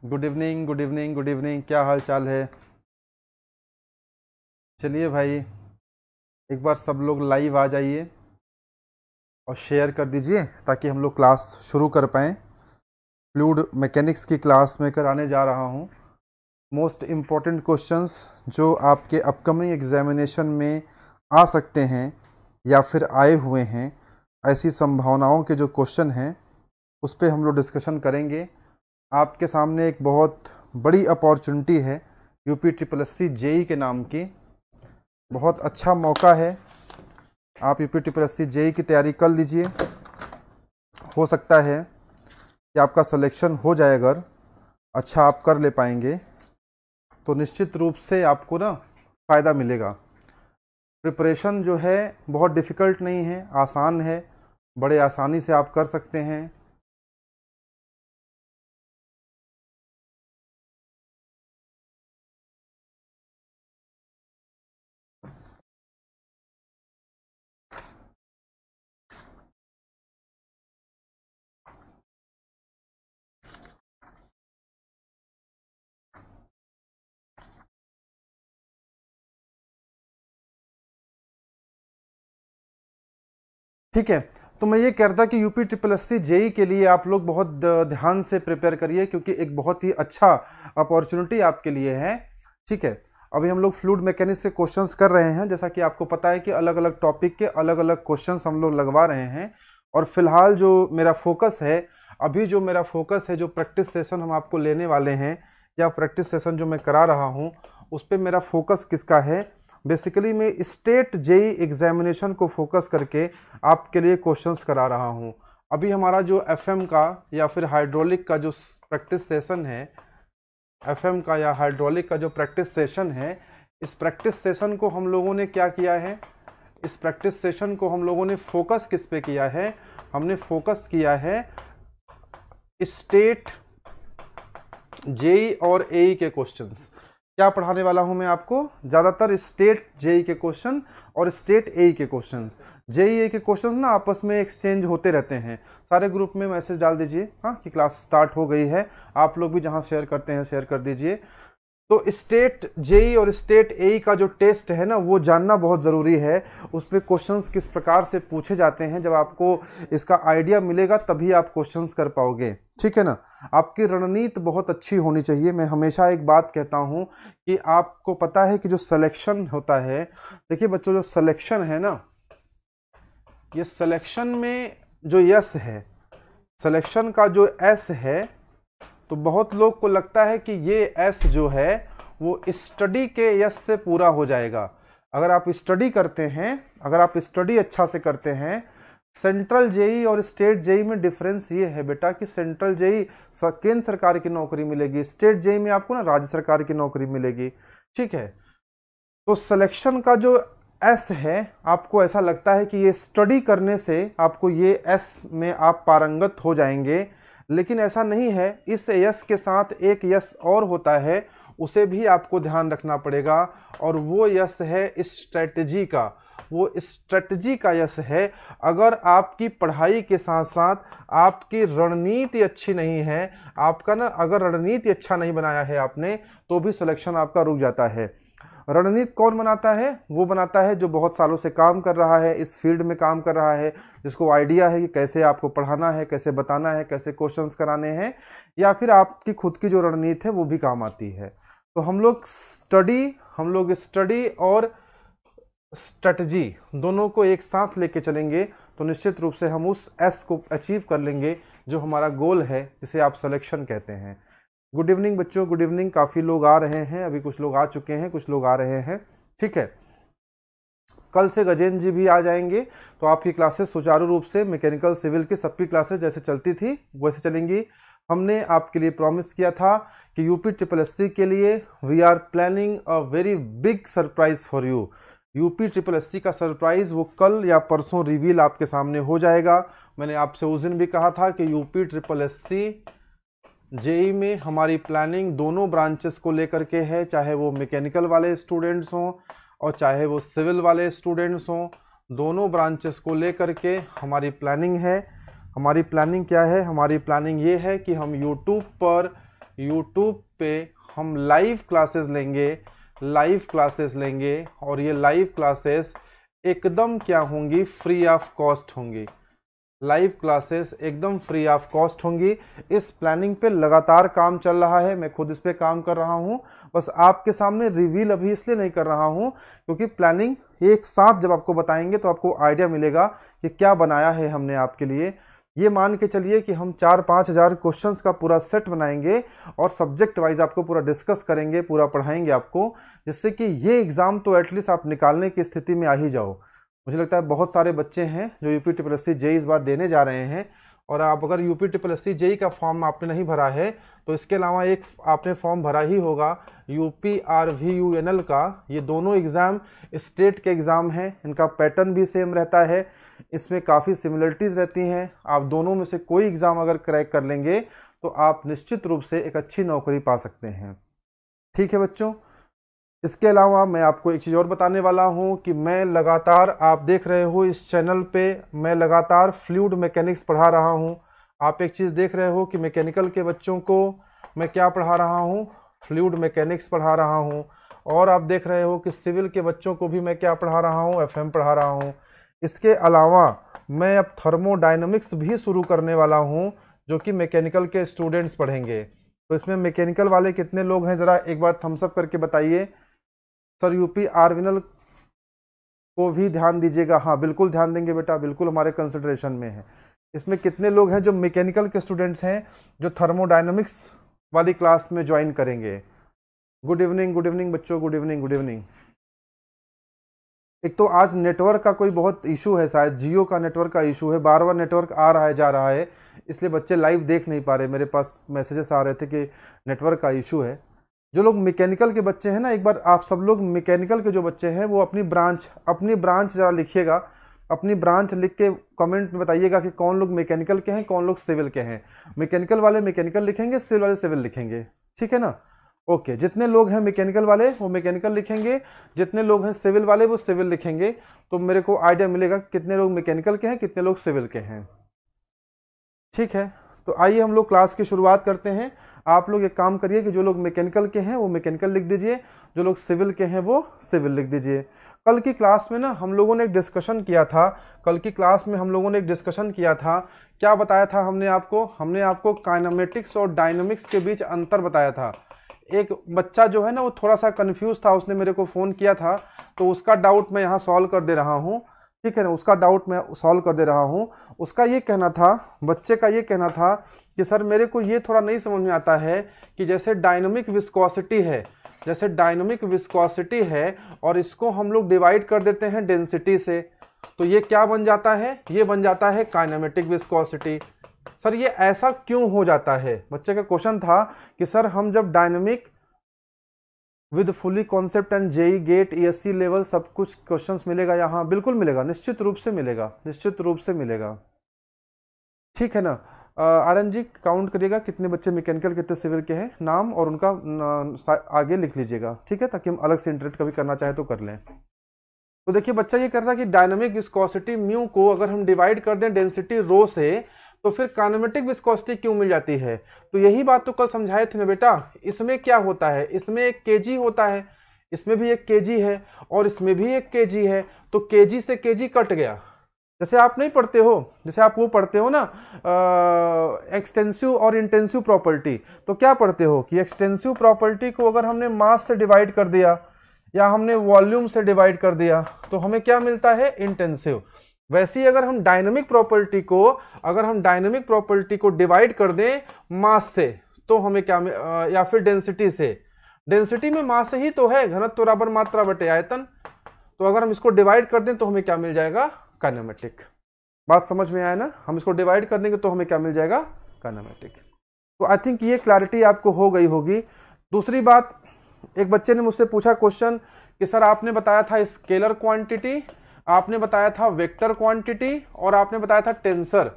Good evening, good evening, good evening. क्या हाल चाल है? चलिए भाई, एक बार सब लोग लाइव आ जाइए और शेयर कर दीजिए ताकि हम लोग क्लास शुरू कर पाएँ। फ्लूइड मैकेनिक्स की क्लास में कराने जा रहा हूँ मोस्ट इम्पॉर्टेंट क्वेश्चंस जो आपके अपकमिंग एग्जामिनेशन में आ सकते हैं या फिर आए हुए हैं। ऐसी संभावनाओं के जो क्वेश्चन हैं उस पर हम लोग डिस्कशन करेंगे। आपके सामने एक बहुत बड़ी अपॉर्चुनिटी है UPSSC JEE के नाम की। बहुत अच्छा मौका है, आप UPSSC JEE की तैयारी कर लीजिए। हो सकता है कि आपका सिलेक्शन हो जाए। अगर अच्छा आप कर ले पाएंगे तो निश्चित रूप से आपको ना फ़ायदा मिलेगा। प्रिपरेशन जो है बहुत डिफ़िकल्ट नहीं है, आसान है, बड़े आसानी से आप कर सकते हैं। ठीक है, तो मैं ये कह रहा था कि UPSSC JEE के लिए आप लोग बहुत ध्यान से प्रिपेयर करिए क्योंकि एक बहुत ही अच्छा अपॉर्चुनिटी आपके लिए है। ठीक है, अभी हम लोग फ्लूइड मैकेनिक्स के क्वेश्चंस कर रहे हैं। जैसा कि आपको पता है कि अलग अलग टॉपिक के अलग अलग क्वेश्चंस हम लोग लगवा रहे हैं। और फिलहाल जो मेरा फोकस है, अभी जो मेरा फोकस है, जो प्रैक्टिस सेशन हम आपको लेने वाले हैं या प्रैक्टिस सेशन जो मैं करा रहा हूँ उस पर मेरा फोकस किसका है? बेसिकली मैं स्टेट JEE एग्जामिनेशन को फोकस करके आपके लिए क्वेश्चंस करा रहा हूं। अभी हमारा जो FM का या फिर हाइड्रोलिक का जो प्रैक्टिस सेशन है, FM का या हाइड्रोलिक का जो प्रैक्टिस सेशन है, इस प्रैक्टिस सेशन को हम लोगों ने क्या किया है? इस प्रैक्टिस सेशन को हम लोगों ने फोकस किस पे किया है? हमने फोकस किया है स्टेट JEE और AE के क्वेश्चंस। क्या पढ़ाने वाला हूं मैं आपको? ज़्यादातर स्टेट JEE के क्वेश्चन और स्टेट AE के क्वेश्चंस। JEE के क्वेश्चंस ना आपस में एक्सचेंज होते रहते हैं। सारे ग्रुप में मैसेज डाल दीजिए हाँ कि क्लास स्टार्ट हो गई है। आप लोग भी जहां शेयर करते हैं शेयर कर दीजिए। तो स्टेट JEE और स्टेट AE का जो टेस्ट है ना वो जानना बहुत ज़रूरी है। उस पर क्वेश्चंस किस प्रकार से पूछे जाते हैं, जब आपको इसका आइडिया मिलेगा तभी आप क्वेश्चंस कर पाओगे। ठीक है ना? आपकी रणनीति बहुत अच्छी होनी चाहिए। मैं हमेशा एक बात कहता हूं कि आपको पता है कि जो सिलेक्शन होता है, देखिए बच्चों, जो सिलेक्शन है ना, ये सिलेक्शन में जो यस है, सिलेक्शन का जो एस है, तो बहुत लोग को लगता है कि ये एस जो है वो स्टडी के यस से पूरा हो जाएगा। अगर आप स्टडी करते हैं, अगर आप स्टडी अच्छा से करते हैं, सेंट्रल JEE और स्टेट JEE में डिफरेंस ये है बेटा कि सेंट्रल JEE केंद्र सरकार की नौकरी मिलेगी, स्टेट JEE में आपको ना राज्य सरकार की नौकरी मिलेगी। ठीक है, तो सिलेक्शन का जो एस है, आपको ऐसा लगता है कि ये स्टडी करने से आपको ये एस में आप पारंगत हो जाएंगे, लेकिन ऐसा नहीं है। इस यस के साथ एक यस और होता है, उसे भी आपको ध्यान रखना पड़ेगा, और वो यस है स्ट्रेटजी का। वो स्ट्रेटजी का यस है। अगर आपकी पढ़ाई के साथ साथ आपकी रणनीति अच्छी नहीं है, आपका ना अगर रणनीति अच्छा नहीं बनाया है आपने, तो भी सिलेक्शन आपका रुक जाता है। रणनीति कौन बनाता है? वो बनाता है जो बहुत सालों से काम कर रहा है, इस फील्ड में काम कर रहा है, जिसको आइडिया है कि कैसे आपको पढ़ाना है, कैसे बताना है, कैसे क्वेश्चंस कराने हैं, या फिर आपकी खुद की जो रणनीति है वो भी काम आती है। तो हम लोग स्टडी और स्ट्रेटजी दोनों को एक साथ लेके चलेंगे तो निश्चित रूप से हम उस एस को अचीव कर लेंगे जो हमारा गोल है, जिसे आप सिलेक्शन कहते हैं। गुड इवनिंग बच्चों, गुड इवनिंग। काफ़ी लोग आ रहे हैं, अभी कुछ लोग आ चुके हैं, कुछ लोग आ रहे हैं। ठीक है, कल से गजेंद्र जी भी आ जाएंगे, तो आपकी क्लासेस सुचारू रूप से मैकेनिकल सिविल की सबकी क्लासेस जैसे चलती थी वैसे चलेंगी। हमने आपके लिए प्रॉमिस किया था कि UPSSC के लिए we are planning a very big surprise for you. UPSSC का सरप्राइज वो कल या परसों रिवील आपके सामने हो जाएगा। मैंने आपसे उस दिन भी कहा था कि UPSSC JEE में हमारी प्लानिंग दोनों ब्रांचेस को लेकर के है, चाहे वो मैकेनिकल वाले स्टूडेंट्स हों और चाहे वो सिविल वाले स्टूडेंट्स हों, दोनों ब्रांचेस को लेकर के हमारी प्लानिंग है। हमारी प्लानिंग क्या है? हमारी प्लानिंग ये है कि हम YouTube पर यूट्यूब पे हम लाइव क्लासेस लेंगे और ये लाइव क्लासेस एकदम क्या होंगी, फ्री ऑफ कॉस्ट होंगी। लाइव क्लासेस एकदम फ्री ऑफ कॉस्ट होंगी। इस प्लानिंग पे लगातार काम चल रहा है, मैं खुद इस पे काम कर रहा हूँ, बस आपके सामने रिवील अभी इसलिए नहीं कर रहा हूँ क्योंकि प्लानिंग एक साथ जब आपको बताएंगे तो आपको आइडिया मिलेगा कि क्या बनाया है हमने आपके लिए। ये मान के चलिए कि हम 4-5 हज़ार क्वेश्चंस का पूरा सेट बनाएंगे और सब्जेक्ट वाइज आपको पूरा डिस्कस करेंगे, पूरा पढ़ाएंगे आपको, जिससे कि ये एग्ज़ाम तो एटलीस्ट आप निकालने की स्थिति में आ ही जाओ। मुझे लगता है बहुत सारे बच्चे हैं जो UPSSC जेई इस बार देने जा रहे हैं, और आप अगर UPSSC जेई का फॉर्म आपने नहीं भरा है तो इसके अलावा एक आपने फॉर्म भरा ही होगा UPRVUNL का। ये दोनों एग्ज़ाम स्टेट के एग्ज़ाम हैं, इनका पैटर्न भी सेम रहता है, इसमें काफ़ी सिमिलरिटीज़ रहती हैं। आप दोनों में से कोई एग्ज़ाम अगर क्रैक कर लेंगे तो आप निश्चित रूप से एक अच्छी नौकरी पा सकते हैं। ठीक है बच्चों, इसके अलावा मैं आपको एक चीज़ और बताने वाला हूं कि मैं लगातार, आप देख रहे हो इस चैनल पे, मैं लगातार फ्लूइड मैकेनिक्स पढ़ा रहा हूं। आप एक चीज़ देख रहे हो कि मैकेनिकल के बच्चों को मैं क्या पढ़ा रहा हूं, फ्लूइड मैकेनिक्स पढ़ा रहा हूं, और आप देख रहे हो कि सिविल के बच्चों को भी मैं क्या पढ़ा रहा हूं, FM पढ़ा रहा हूं। इसके अलावा मैं अब थर्मोडायनमिक्स भी शुरू करने वाला हूं जो कि मैकेनिकल के स्टूडेंट्स पढ़ेंगे। तो इसमें मैकेनिकल वाले कितने लोग हैं, ज़रा एक बार थम्स अप करके बताइए। सर UPRVUNL को भी ध्यान दीजिएगा। हाँ बिल्कुल ध्यान देंगे बेटा, बिल्कुल हमारे कंसिडरेशन में है। इसमें कितने लोग हैं जो मैकेनिकल के स्टूडेंट्स हैं जो थर्मोडायनामिक्स वाली क्लास में ज्वाइन करेंगे? गुड इवनिंग बच्चों, गुड इवनिंग। एक तो आज नेटवर्क का कोई बहुत इशू है, शायद जियो का नेटवर्क का इशू है, बार बार नेटवर्क आ रहा है जा रहा है, इसलिए बच्चे लाइव देख नहीं पा रहे। मेरे पास मैसेजेस आ रहे थे कि नेटवर्क का इशू है। जो लोग मैकेनिकल के बच्चे हैं ना, एक बार आप सब लोग मैकेनिकल के जो बच्चे हैं वो अपनी ब्रांच ज़रा लिखिएगा, अपनी ब्रांच लिख के कमेंट में बताइएगा कि कौन लोग मैकेनिकल के हैं, कौन लोग सिविल के हैं। मैकेनिकल वाले मैकेनिकल लिखेंगे, सिविल वाले सिविल लिखेंगे, ठीक है ना? ओके, जितने लोग हैं मैकेनिकल वाले वो मैकेनिकल लिखेंगे, जितने लोग हैं सिविल वाले वो सिविल लिखेंगे, तो मेरे को आइडिया मिलेगा कितने लोग मैकेनिकल के हैं, कितने लोग सिविल के हैं। ठीक है, तो आइए हम लोग क्लास की शुरुआत करते हैं। आप लोग एक काम करिए कि जो लोग मैकेनिकल के हैं वो मैकेनिकल लिख दीजिए, जो लोग सिविल के हैं वो सिविल लिख दीजिए। कल की क्लास में ना हम लोगों ने एक डिस्कशन किया था, क्या बताया था हमने आपको काइनेमेटिक्स और डायनामिक्स के बीच अंतर बताया था। एक बच्चा जो है ना वो थोड़ा सा कंफ्यूज था, उसने मेरे को फ़ोन किया था, तो उसका डाउट मैं यहाँ सॉल्व कर दे रहा हूँ, ठीक है ना? उसका डाउट मैं सॉल्व कर दे रहा हूँ। उसका ये कहना था, बच्चे का ये कहना था कि सर मेरे को ये थोड़ा नहीं समझ में आता है कि जैसे डायनामिक विस्कोसिटी है और इसको हम लोग डिवाइड कर देते हैं डेंसिटी से, तो ये क्या बन जाता है? ये बन जाता है काइनेमेटिक विस्कोसिटी। सर ये ऐसा क्यों हो जाता है? बच्चे का क्वेश्चन था कि सर हम जब dynamic with fully concept and JE GATE ESC level सब कुछ क्वेश्चंस मिलेगा यहाँ? बिल्कुल मिलेगा, निश्चित रूप से मिलेगा। ठीक है ना? आर्यन जी काउंट करिएगा कितने बच्चे मैकेनिकल कितने सिविल के हैं, नाम और उनका आगे लिख लीजिएगा, ठीक है, ताकि हम अलग से इंटरेक्ट कभी करना चाहे तो कर लें। तो देखिए बच्चा ये करता है कि डायनामिक विस्कोसिटी म्यू को अगर हम डिवाइड कर दें डेंसिटी रो से तो फिर काइनेमेटिक विस्कोसिटी क्यों मिल जाती है? तो यही बात तो कल समझाए थे ना बेटा। इसमें क्या होता है, इसमें एक kg होता है, इसमें भी एक kg है और इसमें भी एक kg है, तो kg से kg कट गया। जैसे आप नहीं पढ़ते हो, जैसे आप वो पढ़ते हो ना एक्सटेंसिव और इंटेंसिव प्रॉपर्टी, तो क्या पढ़ते हो कि एक्सटेंसिव प्रॉपर्टी को अगर हमने मास से डिवाइड कर दिया या हमने वॉल्यूम से डिवाइड कर दिया तो हमें क्या मिलता है? इंटेंसिव। वैसे ही अगर हम डायनामिक प्रॉपर्टी को डिवाइड कर दें मास से तो हमें क्या या फिर डेंसिटी से, डेंसिटी में मास ही तो है, घनत्व बराबर मात्रा बटे आयतन, तो अगर हम इसको डिवाइड कर दें तो हमें क्या मिल जाएगा? काइनेमेटिक। बात समझ में आया ना? हम इसको डिवाइड कर देंगे तो हमें क्या मिल जाएगा? काइनेमेटिक। तो आई थिंक ये क्लैरिटी आपको हो गई होगी। दूसरी बात, एक बच्चे ने मुझसे पूछा क्वेश्चन कि सर आपने बताया था स्केलर क्वांटिटी, आपने बताया था वेक्टर क्वांटिटी और आपने बताया था टेंसर,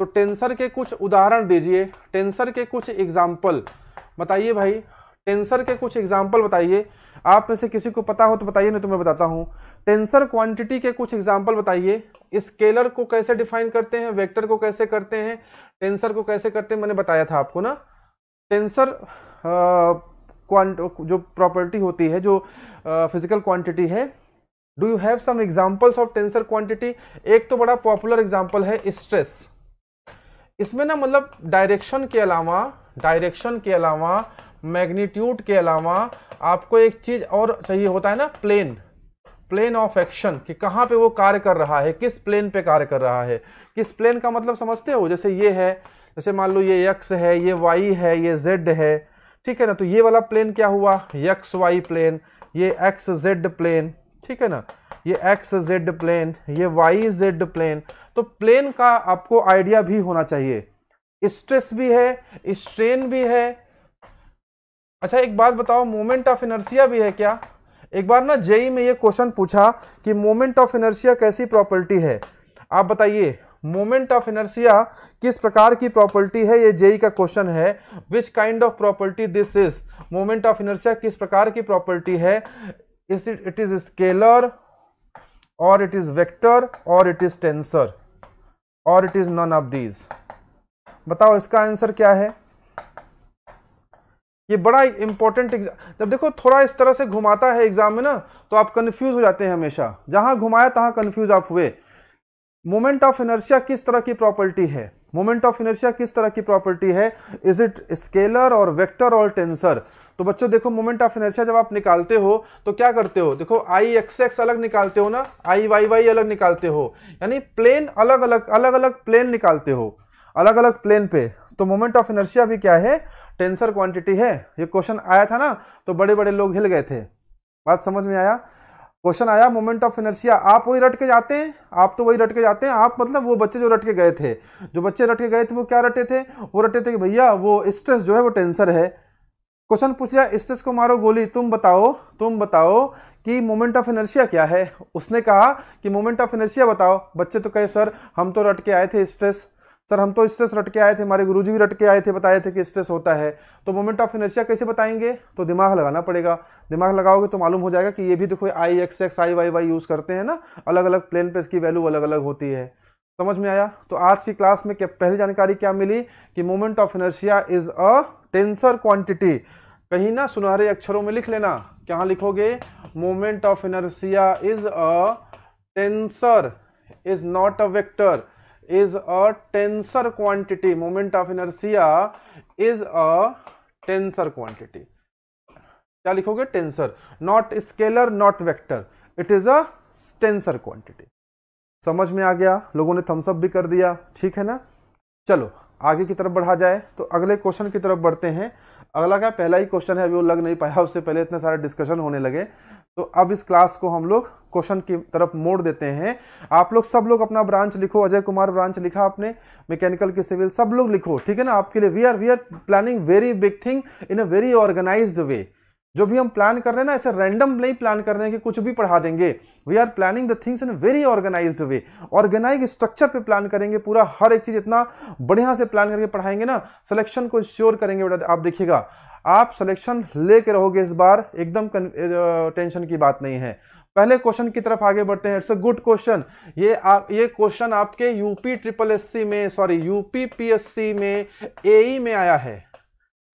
तो टेंसर के कुछ उदाहरण दीजिए, टेंसर के कुछ एग्जाम्पल बताइए भाई, टेंसर के कुछ एग्जाम्पल बताइए। आप में से किसी को पता हो तो बताइए, नहीं तो मैं बताता हूँ। टेंसर क्वांटिटी के कुछ एग्जाम्पल बताइए। स्केलर को कैसे डिफाइन करते हैं, वेक्टर को कैसे करते हैं, टेंसर को कैसे करते हैं, मैंने बताया था आपको ना। टेंसर जो प्रॉपर्टी होती है, जो फिजिकल क्वांटिटी है, do you have some examples of tensor quantity? एक तो बड़ा पॉपुलर एग्जांपल है स्ट्रेस। इसमें ना मतलब डायरेक्शन के अलावा मैग्नीट्यूड के अलावा आपको एक चीज और चाहिए होता है ना, प्लेन ऑफ एक्शन, कि कहाँ पे वो कार्य कर रहा है, किस प्लेन पे कार्य कर रहा है। किस प्लेन का मतलब समझते हो? जैसे ये है, जैसे मान लो ये x है, ये y है, ये z है, ठीक है ना। तो ये वाला प्लेन क्या हुआ? X Y plane. ये एक्स जेड प्लेन, ठीक है ना, ये एक्स जेड प्लेन, ये वाई जेड प्लेन। तो प्लेन का आपको आइडिया भी होना चाहिए। स्ट्रेस भी है, स्ट्रेन भी है। अच्छा एक बात बताओ, मोमेंट ऑफ इनर्शिया भी है क्या? एक बार ना जेई में ये क्वेश्चन पूछा कि मोमेंट ऑफ इनर्शिया कैसी प्रॉपर्टी है। आप बताइए मोमेंट ऑफ इनर्शिया किस प्रकार की प्रॉपर्टी है? ये जेई का क्वेश्चन है। Which kind of property this is? Moment of inertia किस प्रकार की प्रॉपर्टी है? इट इज स्केलर और इट इज वेक्टर और इट इज टेंसर और it is none of these. बताओ इसका आंसर क्या है? ये बड़ा इंपॉर्टेंट जब देखो थोड़ा इस तरह से घुमाता है एग्जाम में ना, तो आप कंफ्यूज हो जाते हैं हमेशा। जहां घुमाया तहां कंफ्यूज आप हुए। मोमेंट ऑफ इनर्शिया किस तरह की प्रॉपर्टी है? मोमेंट ऑफ इनर्शिया किस तरह की प्रॉपर्टी है? इज इट स्केलर और वेक्टर और टेंसर? तो बच्चों देखो मोमेंट ऑफ इनर्शिया जब आप निकालते हो तो क्या करते हो? देखो आई एक्स एक्स अलग निकालते हो ना, आई वाई वाई अलग निकालते हो, यानी प्लेन अलग अलग प्लेन निकालते हो, अलग अलग प्लेन पे। तो मोमेंट ऑफ इनर्शिया भी क्या है? टेंसर क्वांटिटी है। ये क्वेश्चन आया था ना तो बड़े बड़े लोग हिल गए थे। बात समझ में आया? क्वेश्चन आया मोमेंट ऑफ इनर्शिया, आप वही रट के जाते हैं, आप तो वही रट के जाते हैं। आप मतलब वो बच्चे जो रट के गए थे, जो बच्चे रट के गए थे वो क्या रटे थे? वो रटे थे कि भैया वो स्ट्रेस जो है वो टेंसर है। क्वेश्चन पूछ लिया स्ट्रेस को मारो गोली, तुम बताओ कि मोमेंट ऑफ इनर्शिया क्या है? उसने कहा कि मोमेंट ऑफ इनर्शिया बताओ। बच्चे तो कहे सर हम तो रट के आए थे स्ट्रेस, सर हम तो स्ट्रेस रट के आए थे, हमारे गुरुजी भी रट के आए थे, बताए थे कि स्ट्रेस होता है। तो मोमेंट ऑफ इनर्शिया कैसे बताएंगे? तो दिमाग लगाना पड़ेगा। दिमाग लगाओगे तो मालूम हो जाएगा कि ये भी देखो आई एक्स एक्स आई वाई वाई यूज करते हैं ना, अलग अलग प्लेन पे इसकी वैल्यू अलग अलग होती है। समझ में आया? तो आज की क्लास में पहली जानकारी क्या मिली कि moment of inertia is a tensor quantity. कहीं ना सुनहरे अक्षरों में लिख लेना। क्या लिखोगे? Moment of inertia is a tensor, is not a vector, is a tensor quantity. Moment of inertia is a tensor quantity. क्या लिखोगे? Tensor, not scalar not vector, it is a tensor quantity. समझ में आ गया? लोगों ने Thums up भी कर दिया, ठीक है ना। चलो आगे की तरफ बढ़ा जाए तो अगले क्वेश्चन की तरफ बढ़ते हैं। अगला क्या पहला ही क्वेश्चन है, अभी वो लग नहीं पाया, उससे पहले इतने सारे डिस्कशन होने लगे। तो अब इस क्लास को हम लोग क्वेश्चन की तरफ मोड़ देते हैं। आप लोग सब लोग अपना ब्रांच लिखो। अजय कुमार ब्रांच लिखा आपने, मैकेनिकल की सिविल, सब लोग लिखो, ठीक है ना। आपके लिए we are planning very big thing in a very organised way. जो भी हम प्लान कर रहे हैं ना, ऐसे रैंडम नहीं प्लान कर रहे हैं कि कुछ भी पढ़ा देंगे। We are planning the things in very organised way. Organise structure पे प्लान करेंगे, पूरा हर एक चीज इतना बढ़िया से प्लान करके पढ़ाएंगे ना। सिलेक्शन को श्योर करेंगे बेटा। आप देखिएगा आप सिलेक्शन लेके रहोगे इस बार, एकदम टेंशन की बात नहीं है। पहले क्वेश्चन की तरफ आगे बढ़ते हैं। It's a good question. ये क्वेश्चन आपके यूपी पीएससी में एई में आया है।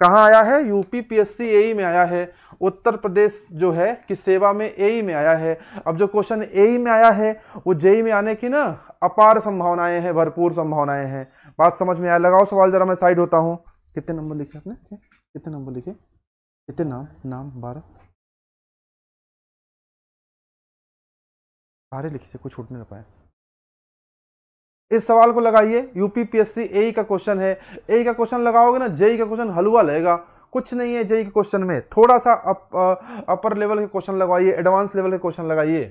कहां आया है? यूपी पीएससी एई में आया है। उत्तर प्रदेश जो है कि सेवा में एई में आया है। अब जो क्वेश्चन एई में आया है वो जेई में आने की ना अपार संभावनाएं हैं, भरपूर संभावनाएं हैं। बात समझ में आया? लगाओ सवाल जरा, मैं साइड होता हूं। कितने नंबर लिखे आपने? कितने नंबर लिखे? कितने नाम 12 लिखे थे, कुछ छूट नहीं पाए। इस सवाल को लगाइए। यूपी पीएससी एई का क्वेश्चन है। एई का क्वेश्चन लगाओगे ना, जेई का क्वेश्चन हलवा लगेगा। कुछ नहीं है जेई के क्वेश्चन में, थोड़ा सा अपर लेवल के क्वेश्चन लगवाइए, एडवांस लेवल के क्वेश्चन लगाइए।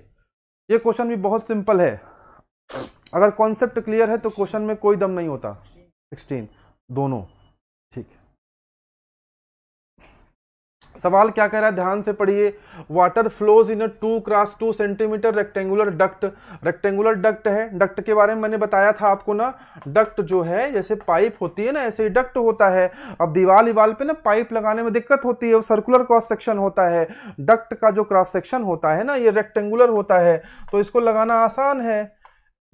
ये क्वेश्चन भी बहुत सिंपल है। अगर कॉन्सेप्ट क्लियर है तो क्वेश्चन में कोई दम नहीं होता। 16 दोनों, ठीक है। सवाल क्या कह रहा है, ध्यान से पढ़िए। Water flows in 2x2 centimetre rectangular duct. Rectangular duct है, डक्ट के बारे में मैंने बताया था आपको ना। डक्ट जो है जैसे पाइप होती है ना, ऐसे ही डक्ट होता है। अब दीवार पे ना पाइप लगाने में दिक्कत होती है, वो सर्कुलर क्रॉस सेक्शन होता है। डक्ट का जो क्रॉस सेक्शन होता है ना, ये रेक्टेंगुलर होता है, तो इसको लगाना आसान है।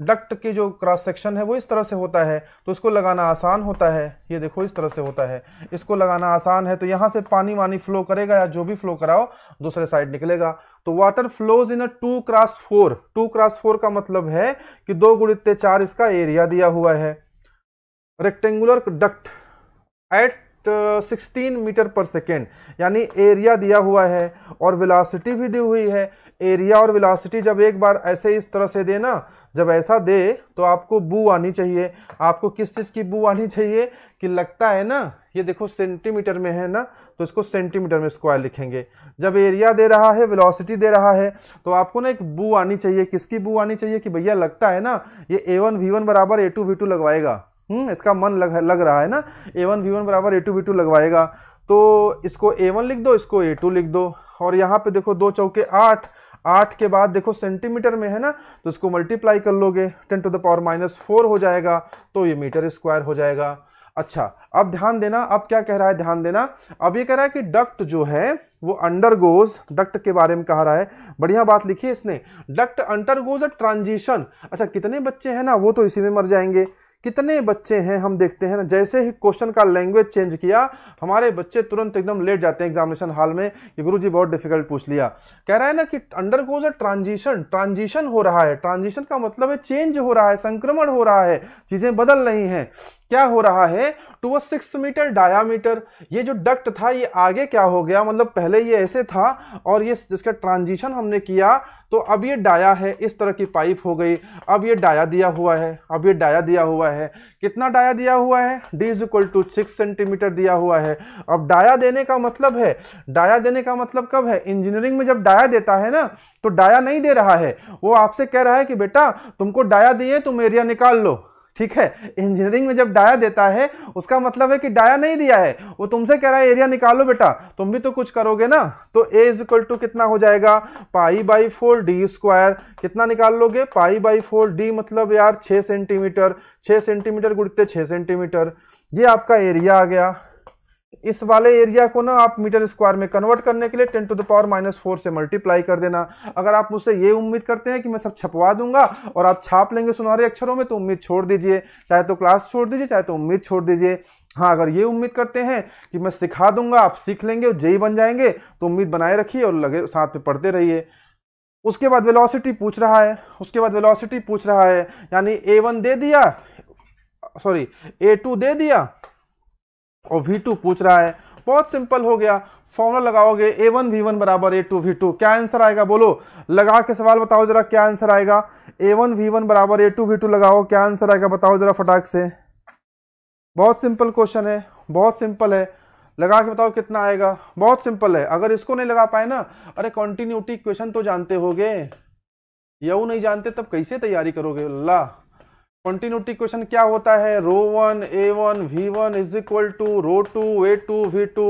डक्ट की जो क्रॉस सेक्शन है वो इस तरह से होता है, तो इसको लगाना आसान होता है। ये देखो इस तरह से होता है, इसको लगाना आसान है, तो यहाँ से पानी वानी फ्लो करेगा या जो भी फ्लो कराओ दूसरे साइड निकलेगा। तो water flows in a 2x4। 2x4 का मतलब है कि 2 × 4 इसका एरिया दिया हुआ है। Rectangular duct eight 16 metre per second, यानी एरिया दिया हुआ है और वेलोसिटी भी दी हुई है। एरिया और वेलोसिटी जब एक बार ऐसे इस तरह से देना, जब ऐसा दे तो आपको बू आनी चाहिए। आपको किस चीज़ की बू आनी चाहिए कि लगता है ना, ये देखो सेंटीमीटर में है ना, तो इसको सेंटीमीटर में स्क्वायर लिखेंगे। जब एरिया दे रहा है, वेलोसिटी दे रहा है, तो आपको ना एक बू आनी चाहिए। किसकी बू आनी चाहिए कि भैया लगता है ना ये A1V1 बराबर A2V2 लगवाएगा। इसका मन लग रहा है ना, A1V1 बराबर A2V2 लगवाएगा। तो इसको A1 लिख दो, इसको A2 लिख दो, और यहाँ पे देखो 2 चौके 8, 8 के बाद देखो सेंटीमीटर में है ना, तो इसको मल्टीप्लाई कर लोगे, 10⁻⁻4 हो जाएगा, तो ये मीटर स्क्वायर हो जाएगा। अच्छा, अब ध्यान देना, अब क्या कह रहा है, ध्यान देना। अब ये कह रहा है कि डक्ट जो है वो अंडरगोज, डक्ट के बारे में कह रहा है, बढ़िया बात लिखी है इसने, डक्ट अंडरगोज अ ट्रांजिशन। अच्छा, कितने बच्चे हैं ना वो तो इसी में मर जाएंगे। कितने बच्चे हैं हम देखते हैं ना, जैसे ही क्वेश्चन का लैंग्वेज चेंज किया हमारे बच्चे तुरंत एकदम लेट जाते हैं एग्जामिनेशन हॉल में कि गुरुजी बहुत डिफिकल्ट पूछ लिया। कह रहा है ना कि अंडरगोज अ ट्रांजिशन, ट्रांजिशन हो रहा है। ट्रांजिशन का मतलब है चेंज हो रहा है, संक्रमण हो रहा है, चीजें बदल रही हैं। क्या हो रहा है, टू अ 6 मीटर डायामीटर। ये जो डक्ट था ये आगे क्या हो गया, मतलब पहले ये ऐसे था और ये जिसका ट्रांजिशन हमने किया तो अब ये डाया है, इस तरह की पाइप हो गई। अब ये डाया दिया हुआ है, अब ये डाया दिया हुआ है। कितना डाया दिया हुआ है, D = 6 सेंटीमीटर दिया हुआ है। अब डाया देने का मतलब है, डाया देने का मतलब कब है, इंजीनियरिंग में जब डाया देता है ना तो डाया नहीं दे रहा है, वो आपसे कह रहा है कि बेटा तुमको डाया दिए, तुम एरिया निकाल लो। ठीक है, इंजीनियरिंग में जब डाया देता है उसका मतलब है कि डाया नहीं दिया है, वो तुमसे कह रहा है एरिया निकालो बेटा, तुम भी तो कुछ करोगे ना। तो A = कितना हो जाएगा, π/4d²। कितना निकाल लोगे, π/4d, मतलब यार 6 सेंटीमीटर। 6 सेंटीमीटर गुणित 6 सेंटीमीटर, ये आपका एरिया आ गया। इस वाले एरिया को ना आप मीटर स्क्वायर में कन्वर्ट करने के लिए 10⁻⁻4 से मल्टीप्लाई कर देना। अगर आप मुझसे ये उम्मीद करते हैं कि मैं सब छपवा दूंगा और आप छाप लेंगे सुनहरे अक्षरों में, तो उम्मीद छोड़ दीजिए, चाहे तो क्लास छोड़ दीजिए, चाहे तो उम्मीद छोड़ दीजिए। हाँ, अगर ये उम्मीद करते हैं कि मैं सिखा दूंगा, आप सीख लेंगे और जेई बन जाएंगे, तो उम्मीद बनाए रखिए और लगे साथ में पढ़ते रहिए। उसके बाद वेलोसिटी पूछ रहा है, उसके बाद वेलोसिटी पूछ रहा है, यानी A1 दे दिया, सॉरी A2 दे दिया और V2 पूछ रहा है। बहुत सिंपल हो गया, फॉर्मूला लगाओगे A1V1 बराबर A2V2। क्या आंसर आएगा बोलो, लगा के सवाल बताओ जरा, क्या आंसर आएगा। A1V1 बराबर A2V2 लगाओ, क्या आंसर आएगा बताओ जरा फटाक से। बहुत सिंपल क्वेश्चन है, बहुत सिंपल है, लगा के बताओ कितना आएगा। बहुत सिंपल है, अगर इसको नहीं लगा पाए ना, अरे कॉन्टिन्यूटी इक्वेशन तो जानते होगे, यू नहीं जानते तब कैसे तैयारी करोगे। अल्लाह, कॉन्टिन्यूटी इक्वेशन क्या होता है, ρ1 A1 V1 = ρ2 A2 V2।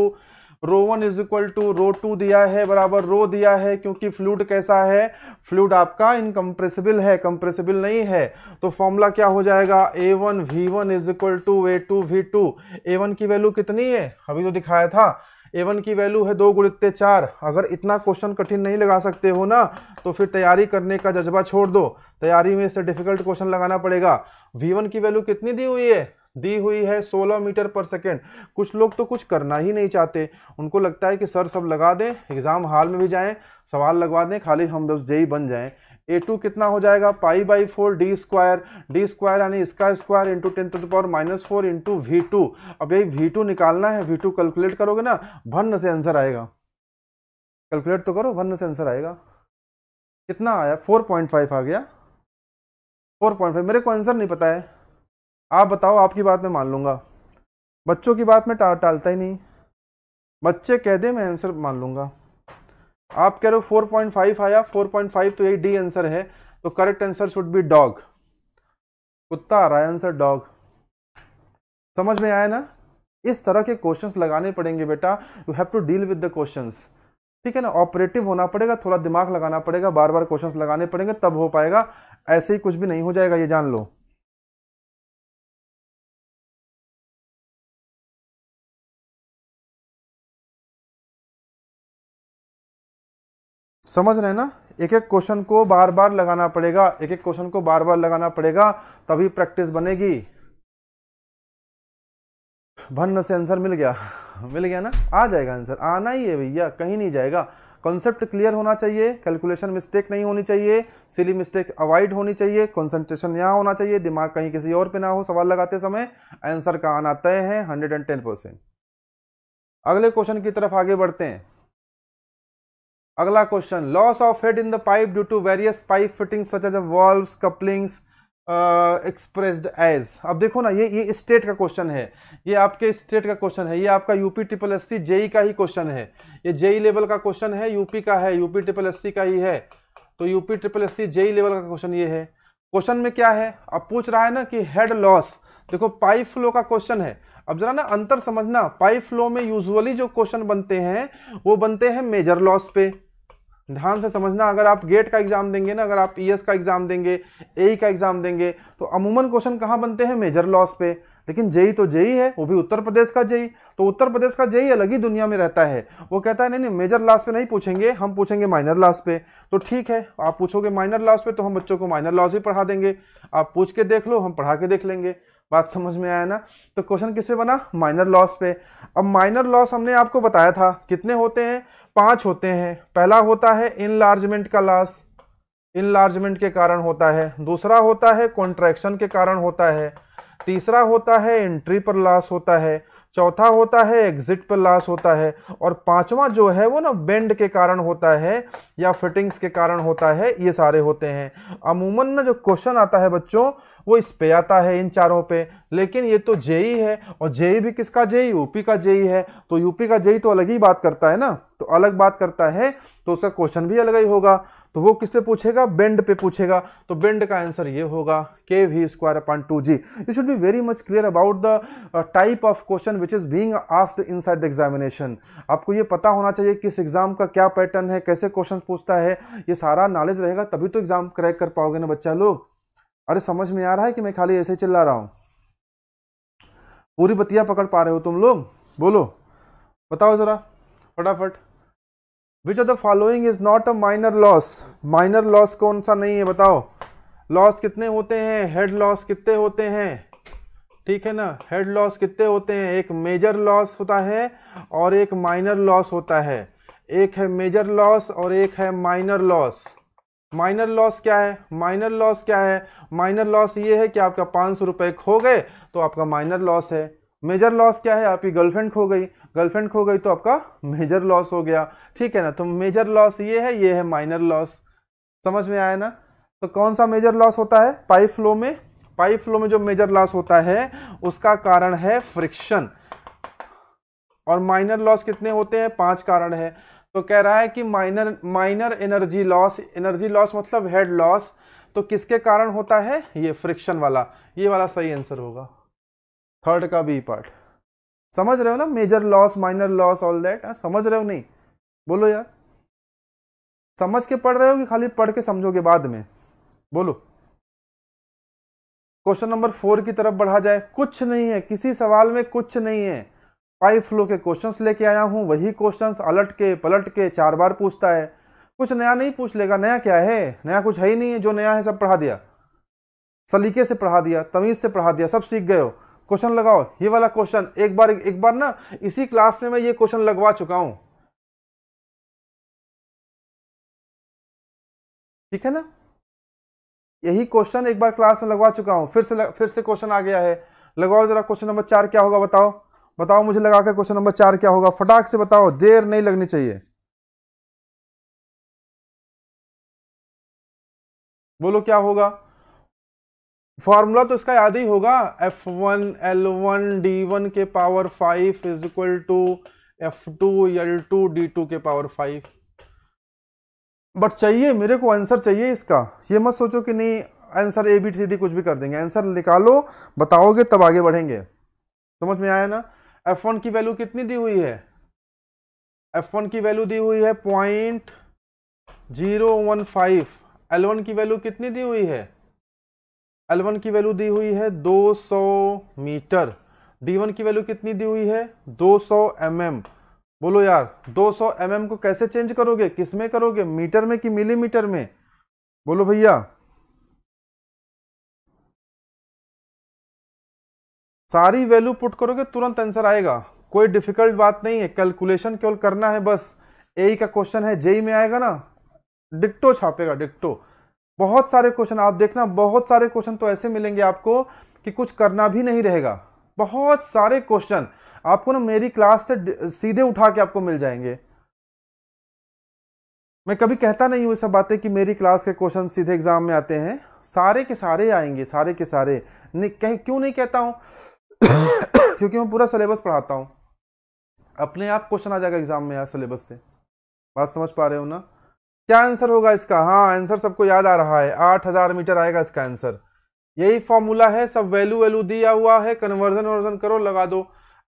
ρ1 = ρ2 दिया है बराबर रो दिया है, क्योंकि फ्लूइड कैसा है, फ्लूइड आपका इनकम्प्रेसिबल है, कंप्रेसिबल नहीं है। तो फॉर्मूला क्या हो जाएगा, A1 V1 = A2 V2। A1 की वैल्यू कितनी है, अभी तो दिखाया था, A1 की वैल्यू है 2 × 4। अगर इतना क्वेश्चन कठिन नहीं लगा सकते हो ना, तो फिर तैयारी करने का जज्बा छोड़ दो, तैयारी में से डिफिकल्ट क्वेश्चन लगाना पड़ेगा। V1 की वैल्यू कितनी दी हुई है, दी हुई है 16 मीटर पर सेकेंड। कुछ लोग तो कुछ करना ही नहीं चाहते, उनको लगता है कि सर सब लगा दें, एग्जाम हॉल में भी जाएं, सवाल लगवा दें, खाली हम बस जेई बन जाएं। A2 कितना हो जाएगा, π/4d², d² यानी इसका स्क्वायर इंटू 10⁻⁻4 इंटू V2। अब यही V2 निकालना है, V2 कैलकुलेट करोगे ना भन्न से आंसर आएगा, कैलकुलेट तो करो, भन्न से आंसर आएगा। कितना आया, 4.5 आ गया, 4.5। मेरे को आंसर नहीं पता है, आप बताओ, आपकी बात मैं मान लूंगा, बच्चों की बात में टालता ही नहीं, बच्चे कह दे मैं आंसर मान लूंगा। आप कह रहे हो 4.5 आया, 4.5 तो यही डी आंसर है, तो correct answer should be dog. कुत्ता आ रहा है आंसर डॉग। समझ में आया ना, इस तरह के क्वेश्चंस लगाने पड़ेंगे बेटा, you have to deal with the questions. ठीक है ना, ऑपरेटिव होना पड़ेगा, थोड़ा दिमाग लगाना पड़ेगा, बार बार क्वेश्चंस लगाने पड़ेंगे, तब हो पाएगा, ऐसे ही कुछ भी नहीं हो जाएगा, ये जान लो। समझ रहे हैं ना, एक एक क्वेश्चन को बार बार लगाना पड़ेगा, एक एक क्वेश्चन को बार बार लगाना पड़ेगा, तभी प्रैक्टिस बनेगी। भन्न से आंसर मिल गया, मिल गया ना, आ जाएगा आंसर, आना ही है भैया, कहीं नहीं जाएगा। कॉन्सेप्ट क्लियर होना चाहिए, कैलकुलेशन मिस्टेक नहीं होनी चाहिए, सिली मिस्टेक अवॉइड होनी चाहिए, कंसंट्रेशन यहाँ होना चाहिए, दिमाग कहीं किसी और पे ना हो सवाल लगाते समय। आंसर का आना तय है 110%। अगले क्वेश्चन की तरफ आगे बढ़ते हैं। अगला question, loss of head in the pipe due to various pipe fittings such as valves couplings expressed as. अब देखो ना, ये स्टेट का क्वेश्चन है, ये आपके स्टेट का क्वेश्चन है, ये आपका UP triple S C JE का ही क्वेश्चन है, ये जेई लेवल का क्वेश्चन है, यूपी का है, यूपी ट्रिपल एस सी का ही है, तो UP triple S C JE level का क्वेश्चन ये है। क्वेश्चन में क्या है, अब पूछ रहा है ना कि हेड लॉस, देखो पाइप फ्लो का क्वेश्चन है। अब जरा ना अंतर समझना, पाइप फ्लो में यूजुअली जो क्वेश्चन बनते हैं वो बनते हैं मेजर लॉस पे, ध्यान से समझना। अगर आप गेट का एग्जाम देंगे ना, अगर आप ईएस का एग्जाम देंगे, एई का एग्जाम देंगे, तो अमूमन क्वेश्चन कहाँ बनते हैं, मेजर लॉस पे। लेकिन जेई तो जेई है, वो भी उत्तर प्रदेश का जेई, तो उत्तर प्रदेश का जेई अलग ही दुनिया में रहता है। वो कहता है नहीं नहीं मेजर लॉस पे नहीं पूछेंगे, हम पूछेंगे माइनर लॉस पे। तो ठीक है, आप पूछोगे माइनर लॉस पे तो हम बच्चों को माइनर लॉस भी पढ़ा देंगे, आप पूछ के देख लो, हम पढ़ा के देख लेंगे। बात समझ में आया ना। तो क्वेश्चन किस पे बना, माइनर लॉस पे। अब माइनर लॉस हमने आपको बताया था कितने होते हैं, 5 होते हैं। पहला होता है इनलार्जमेंट का लॉस, इनलार्जमेंट के कारण होता है। दूसरा होता है कॉन्ट्रैक्शन के कारण होता है। तीसरा होता है एंट्री पर लॉस होता है। चौथा होता है एग्जिट पर लॉस होता है। और पांचवा जो है वो ना बेंड के कारण होता है या फिटिंग्स के कारण होता है, ये सारे होते हैं। अमूमन ना जो क्वेश्चन आता है बच्चों वो इस पे आता है, इन चारों पे। लेकिन ये तो जेई है, और जेई भी किसका जेई, यूपी का जेई है, तो यूपी का जेई तो अलग ही बात करता है ना, तो अलग बात करता है, तो उसका क्वेश्चन भी अलग ही होगा। तो वो किससे पूछेगा, बेंड पे पूछेगा। तो बेंड का आंसर ये होगा kv²/2g। You should be very much clear about the type of question which is being asked inside the examination. आपको ये पता होना चाहिए किस एग्जाम का क्या पैटर्न है, कैसे क्वेश्चन पूछता है, ये सारा नॉलेज रहेगा तभी तो एग्जाम क्रैक कर पाओगे ना बच्चा लोग। अरे समझ में आ रहा है कि मैं खाली ऐसे ही चिल्ला रहा हूं, पूरी बतिया पकड़ पा रहे हो तुम लोग, बोलो बताओ जरा फटाफट। Which of the following is not a minor loss, minor loss कौन सा नहीं है बताओ। लॉस कितने होते हैं, हेड लॉस कितने होते हैं, ठीक है ना, हेड लॉस कितने होते हैं, एक मेजर लॉस होता है और एक माइनर लॉस होता है। एक है मेजर लॉस और एक है माइनर लॉस। माइनर लॉस क्या है, माइनर लॉस क्या है, माइनर लॉस ये है कि आपका 500 रुपए खो गए तो आपका माइनर लॉस है। मेजर लॉस क्या है, आपकी गर्लफ्रेंड खो गई, गर्लफ्रेंड खो गई तो आपका मेजर लॉस हो गया, ठीक है ना। तो मेजर लॉस ये है माइनर लॉस, समझ में आया ना। तो कौन सा मेजर लॉस होता है, पाइप फ्लो में, पाइप फ्लो में जो मेजर लॉस होता है उसका कारण है फ्रिक्शन। और माइनर लॉस कितने होते हैं, 5 कारण है। तो कह रहा है कि minor energy loss, energy loss मतलब हेड लॉस, तो किसके कारण होता है, ये फ्रिक्शन वाला, ये वाला सही आंसर होगा, थर्ड का बी पार्ट। समझ रहे हो ना, major loss minor loss all that, समझ रहे हो नहीं, बोलो यार। समझ के पढ़ रहे हो कि खाली पढ़ के समझोगे बाद में, बोलो। क्वेश्चन नंबर 4 की तरफ बढ़ा जाए। कुछ नहीं है, किसी सवाल में कुछ नहीं है, पाइप फ्लो के क्वेश्चंस लेके आया हूं, वही क्वेश्चंस अलट के पलट के 4 बार पूछता है, कुछ नया नहीं पूछ लेगा। नया क्या है, नया कुछ है ही नहीं है, जो नया है सब पढ़ा दिया, सलीके से पढ़ा दिया, तमीज से पढ़ा दिया, सब सीख गए हो। क्वेश्चन लगाओ, ये वाला क्वेश्चन एक बार ना इसी क्लास में मैं ये क्वेश्चन लगवा चुका हूं, ठीक है ना, यही क्वेश्चन एक बार क्लास में लगवा चुका हूं, फिर से क्वेश्चन आ गया है। लगाओ जरा, क्वेश्चन नंबर 4 क्या होगा बताओ, बताओ मुझे लगा के क्वेश्चन नंबर 4 क्या होगा, फटाक से बताओ, देर नहीं लगनी चाहिए, बोलो क्या होगा। फॉर्मूला तो इसका याद ही होगा, F1L1 D1 के power 5 is equal to F2L2 D2 के पावर 5। बट चाहिए मेरे को आंसर चाहिए इसका, ये मत सोचो कि नहीं आंसर ABCD कुछ भी कर देंगे, आंसर निकालो, बताओगे तब आगे बढ़ेंगे, समझ में आया ना। F1 की वैल्यू कितनी दी हुई है, F1 की वैल्यू दी हुई है 0.015। L1 की वैल्यू कितनी दी हुई है, L1 की वैल्यू दी हुई है 200 मीटर। D1 की वैल्यू कितनी दी हुई है 200 mm। बोलो यार, 200 mm को कैसे चेंज करोगे, किस में करोगे, मीटर में कि मिलीमीटर में? बोलो भैया। सारी वैल्यू पुट करोगे तुरंत आंसर आएगा, कोई डिफिकल्ट बात नहीं है, कैलकुलेशन केवल करना है बस। ए का क्वेश्चन है, जेई में आएगा ना, डिक्टो छापेगा, डिक्टो। बहुत सारे क्वेश्चन आप देखना, बहुत सारे क्वेश्चन तो ऐसे मिलेंगे आपको कि कुछ करना भी नहीं रहेगा। बहुत सारे क्वेश्चन आपको ना मेरी क्लास से सीधे उठा के आपको मिल जाएंगे। मैं कभी कहता नहीं हूँ ये सब बातें कि मेरी क्लास के क्वेश्चन सीधे एग्जाम में आते हैं, सारे के सारे आएंगे, सारे के सारे। कहीं क्यों नहीं कहता हूँ क्योंकि मैं पूरा सिलेबस पढ़ाता हूँ, अपने आप क्वेश्चन आ जाएगा एग्जाम में यार सिलेबस से। बात समझ पा रहे हो ना? क्या आंसर होगा इसका? हाँ, आंसर सबको याद आ रहा है, 8000 मीटर आएगा इसका आंसर। यही फॉर्मूला है, सब वैल्यू वैल्यू दिया हुआ है, कन्वर्जन वर्जन करो, लगा दो,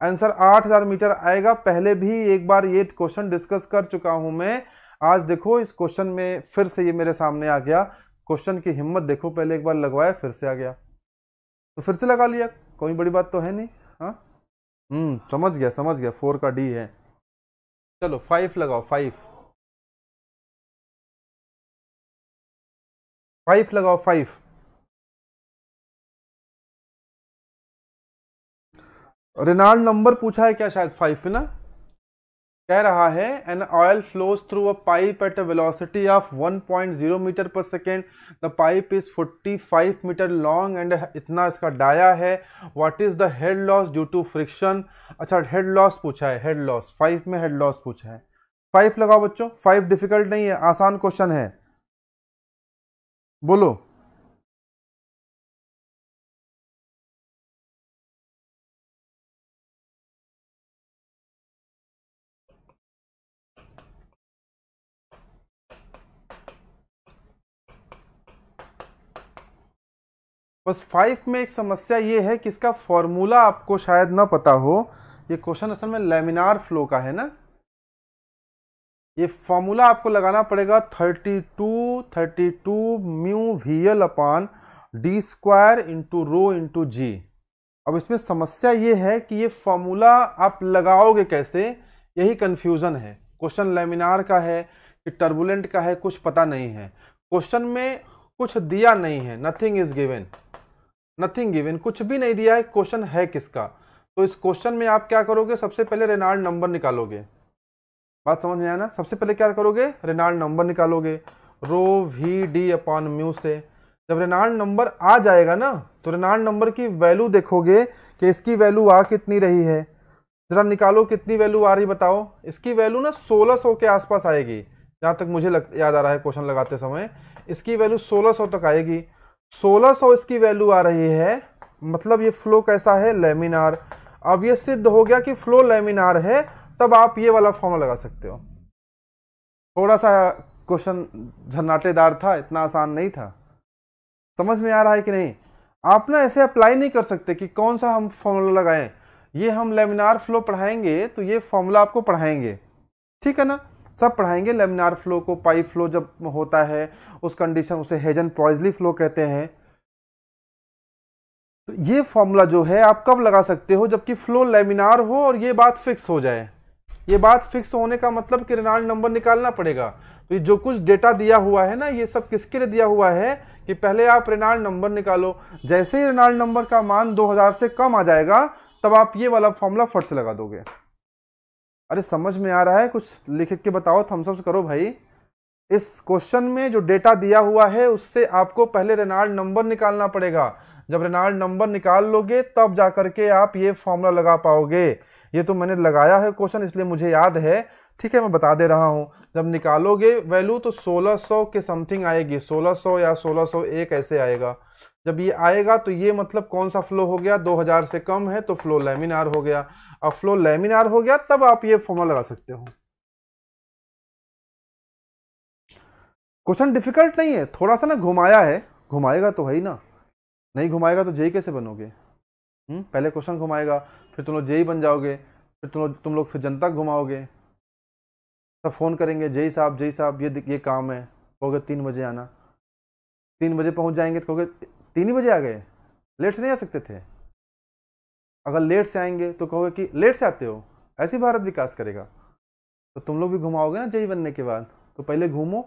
आंसर 8000 मीटर आएगा। पहले भी एक बार ये क्वेश्चन डिस्कस कर चुका हूं मैं। आज देखो इस क्वेश्चन में फिर से ये मेरे सामने आ गया, क्वेश्चन की हिम्मत देखो, पहले एक बार लगवाया फिर से आ गया, तो फिर से लगा लिया, कोई बड़ी बात तो है नहीं। हाँ, समझ गया समझ गया, 4 का डी है। चलो 5 लगाओ, 5 लगाओ, 5। रेनॉल्ड नंबर पूछा है क्या शायद 5 पे ना? कह रहा है an oil flows through a pipe at a velocity of 1.0 metre per second, the pipe is 45 metre long and इतना इसका डाया है, what is the head loss due to friction. अच्छा, हेड लॉस पूछा है, हेड लॉस 5 में head loss पूछा है। 5 लगाओ बच्चों, 5 डिफिकल्ट नहीं है, आसान क्वेश्चन है, बोलो। बस 5 में एक समस्या ये है कि इसका फॉर्मूला आपको शायद ना पता हो। ये क्वेश्चन असल में लैमिनार फ्लो का है ना, ये फॉर्मूला आपको लगाना पड़ेगा 32 mu VL upon D square into rho into g. अब इसमें समस्या ये है कि ये फॉर्मूला आप लगाओगे कैसे, यही कंफ्यूजन है। क्वेश्चन लैमिनार का है कि टर्बुलेंट का है, कुछ पता नहीं है, क्वेश्चन में कुछ दिया नहीं है, nothing is given, nothing given, कुछ भी नहीं दिया है, क्वेश्चन है किसका। तो इस क्वेश्चन में आप क्या करोगे, सबसे पहले रेनॉल्ड नंबर निकालोगे। बात समझ में आया ना? सबसे पहले क्या करोगे, रेनॉल्ड नंबर निकालोगे, रो वी डी अपॉन म्यू से। जब रेनॉल्ड नंबर आ जाएगा ना, तो रेनॉल्ड नंबर की वैल्यू देखोगे कि इसकी वैल्यू आ कितनी रही है, जरा निकालो कितनी वैल्यू आ रही बताओ। इसकी वैल्यू ना 1600 के आसपास आएगी, जहां तक मुझे याद आ रहा है क्वेश्चन लगाते समय, इसकी वैल्यू 1600 तक आएगी। 1600 इसकी वैल्यू आ रही है, मतलब ये फ्लो कैसा है, लैमिनार। अब ये सिद्ध हो गया कि फ्लो लैमिनार है, तब आप ये वाला फॉर्मूला लगा सकते हो। थोड़ा सा क्वेश्चन झन्नाटेदार था, इतना आसान नहीं था। समझ में आ रहा है कि नहीं? आप ना ऐसे अप्लाई नहीं कर सकते कि कौन सा हम फॉर्मूला लगाएं। ये हम लेमिनार फ्लो पढ़ाएंगे तो ये फॉर्मूला आपको पढ़ाएंगे, ठीक है ना? सब पढ़ाएंगे लेमिनार फ्लो को, पाइप फ्लो जब होता है उस कंडीशन, उसे हेजन पॉइजली फ्लो कहते हैं। तो ये फॉर्मूला जो है आप कब लगा सकते हो, जबकि फ्लो लेमिनार हो और ये बात फिक्स हो जाए। ये बात फिक्स होने का मतलब कि रेनॉल्ड नंबर निकालना पड़ेगा। तो ये जो कुछ डेटा दिया हुआ है ना, ये सब किसके लिए दिया हुआ है कि पहले आप रेनॉल्ड नंबर निकालो, जैसे ही रेनॉल्ड नंबर का मान 2000 से कम आ जाएगा तब आप ये वाला फॉर्मूला फट से लगा दोगे। अरे समझ में आ रहा है? कुछ लिख के बताओ, थम्स अप करो भाई। इस क्वेश्चन में जो डेटा दिया हुआ है उससे आपको पहले रेनॉल्ड नंबर निकालना पड़ेगा। जब रेनॉल्ड नंबर निकाल लोगे तब जाकर के आप ये फॉर्मूला लगा पाओगे। ये तो मैंने लगाया है क्वेश्चन, इसलिए मुझे याद है, ठीक है, मैं बता दे रहा हूं। जब निकालोगे वैल्यू तो 1600 के समथिंग आएगी, 1600 या 1601 ऐसे आएगा। जब ये आएगा तो ये मतलब कौन सा फ्लो हो गया, 2000 से कम है तो फ्लो लैमिनार हो गया। अब फ्लो लैमिनार हो गया तब आप ये फॉर्मूला लगा सकते हो। क्वेश्चन डिफिकल्ट नहीं है, थोड़ा सा ना घुमाया है, घुमाएगा तो है ही ना, नहीं घुमाएगा तो जेई कैसे बनोगे? पहले क्वेश्चन घुमाएगा, फिर तुम लोग जेई बन जाओगे, फिर तुम लोग फिर जनता घुमाओगे, तब फोन करेंगे जेई साहब ये काम है, कहोगे 3 बजे आना। 3 बजे पहुंच जाएंगे तो कहोगे 3 ही बजे आ गए, लेट से नहीं आ सकते थे? अगर लेट से आएंगे तो कहोगे कि लेट से आते हो, ऐसी भारत विकास करेगा? तो तुम लोग भी घुमाओगे ना जेई बनने के बाद, तो पहले घूमो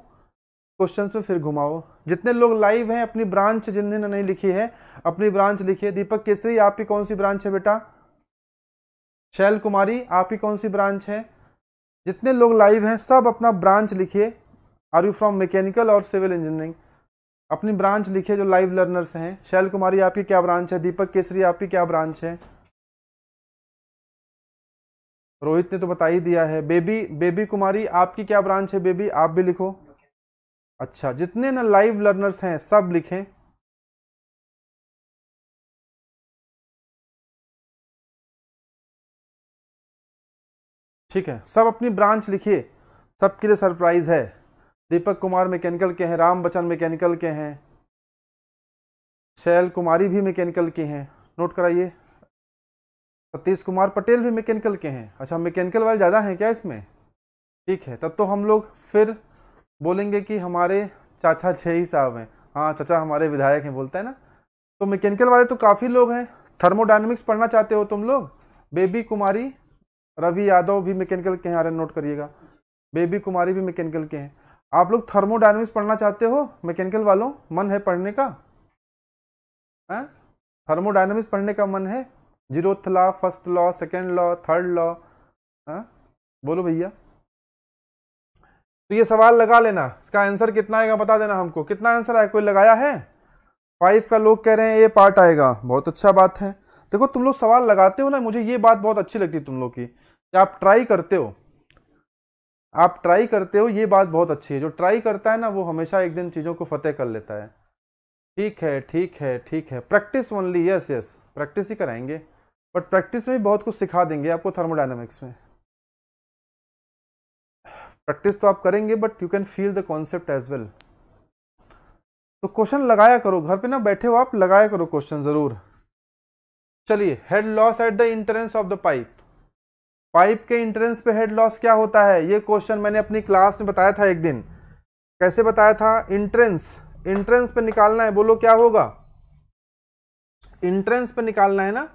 क्वेश्चंस में फिर घुमाओ। जितने लोग लाइव हैं अपनी ब्रांच जिन्होंने नहीं लिखी है अपनी ब्रांच लिखिए। दीपक केसरी आपकी कौन सी ब्रांच है बेटा? शैल कुमारी आपकी कौन सी ब्रांच है? जितने लोग लाइव हैं सब अपना ब्रांच लिखिए। आर यू फ्रॉम मैकेनिकल और सिविल इंजीनियरिंग? अपनी ब्रांच लिखिए जो लाइव लर्नर्स हैं। शैल कुमारी आपकी क्या ब्रांच है? दीपक केसरी आपकी क्या ब्रांच है? रोहित ने तो बता ही दिया है। बेबी कुमारी आपकी क्या ब्रांच है? बेबी आप भी लिखो। अच्छा, जितने ना लाइव लर्नर्स हैं सब लिखें। ठीक है, सब अपनी ब्रांच लिखिए, सबके लिए सरप्राइज है। दीपक कुमार मैकेनिकल के हैं, राम बच्चन मैकेनिकल के हैं, शैल कुमारी भी मैकेनिकल के हैं, नोट कराइए। सतीश कुमार पटेल भी मैकेनिकल के हैं। अच्छा, मैकेनिकल वाले ज़्यादा हैं क्या इसमें? ठीक है, तब तो हम लोग फिर बोलेंगे कि हमारे चाचा जेई साहब हैं। हाँ, चाचा हमारे विधायक हैं, बोलता है ना। तो मैकेनिकल वाले तो काफ़ी लोग हैं। थर्मोडायनेमिक्स पढ़ना चाहते हो तुम लोग? बेबी कुमारी, रवि यादव भी मैकेनिकल के हैं, अरे नोट करिएगा। बेबी कुमारी भी मैकेनिकल के हैं। आप लोग थर्मोडायनेमिक्स पढ़ना चाहते हो मैकेनिकल वालों? मन है पढ़ने का? है थर्मोडायनेमिक्स पढ़ने का मन है? Zeroth law, first law, second law, third law, बोलो भैया। तो ये सवाल लगा लेना, इसका आंसर कितना आएगा बता देना हमको। कितना आंसर आएगा? कोई लगाया है? 5 का लोग कह रहे हैं ये पार्ट आएगा, बहुत अच्छा बात है। देखो तुम लोग सवाल लगाते हो ना, मुझे ये बात बहुत अच्छी लगती है तुम लोग की, कि आप ट्राई करते हो। आप ट्राई करते हो, ये बात बहुत अच्छी है। जो ट्राई करता है ना वो हमेशा एक दिन चीज़ों को फतेह कर लेता है। ठीक है ठीक है ठीक है, practice only, yes yes, practice ही कराएंगे, बट प्रैक्टिस में भी बहुत कुछ सिखा देंगे आपको थर्मोडायनेमिक्स में। प्रैक्टिस तो आप करेंगे but you can feel the concept as well. तो क्वेश्चन लगाया करो, घर पे ना बैठे हो आप, लगाया करो क्वेश्चन जरूर। चलिए, head loss at the entrance of the pipe. Pipe के इंट्रेंस पे हेड लॉस क्या होता है? ये क्वेश्चन मैंने अपनी क्लास में बताया था एक दिन। कैसे बताया था? इंट्रेंस पे निकालना है, बोलो क्या होगा? इंट्रेंस पे निकालना है ना,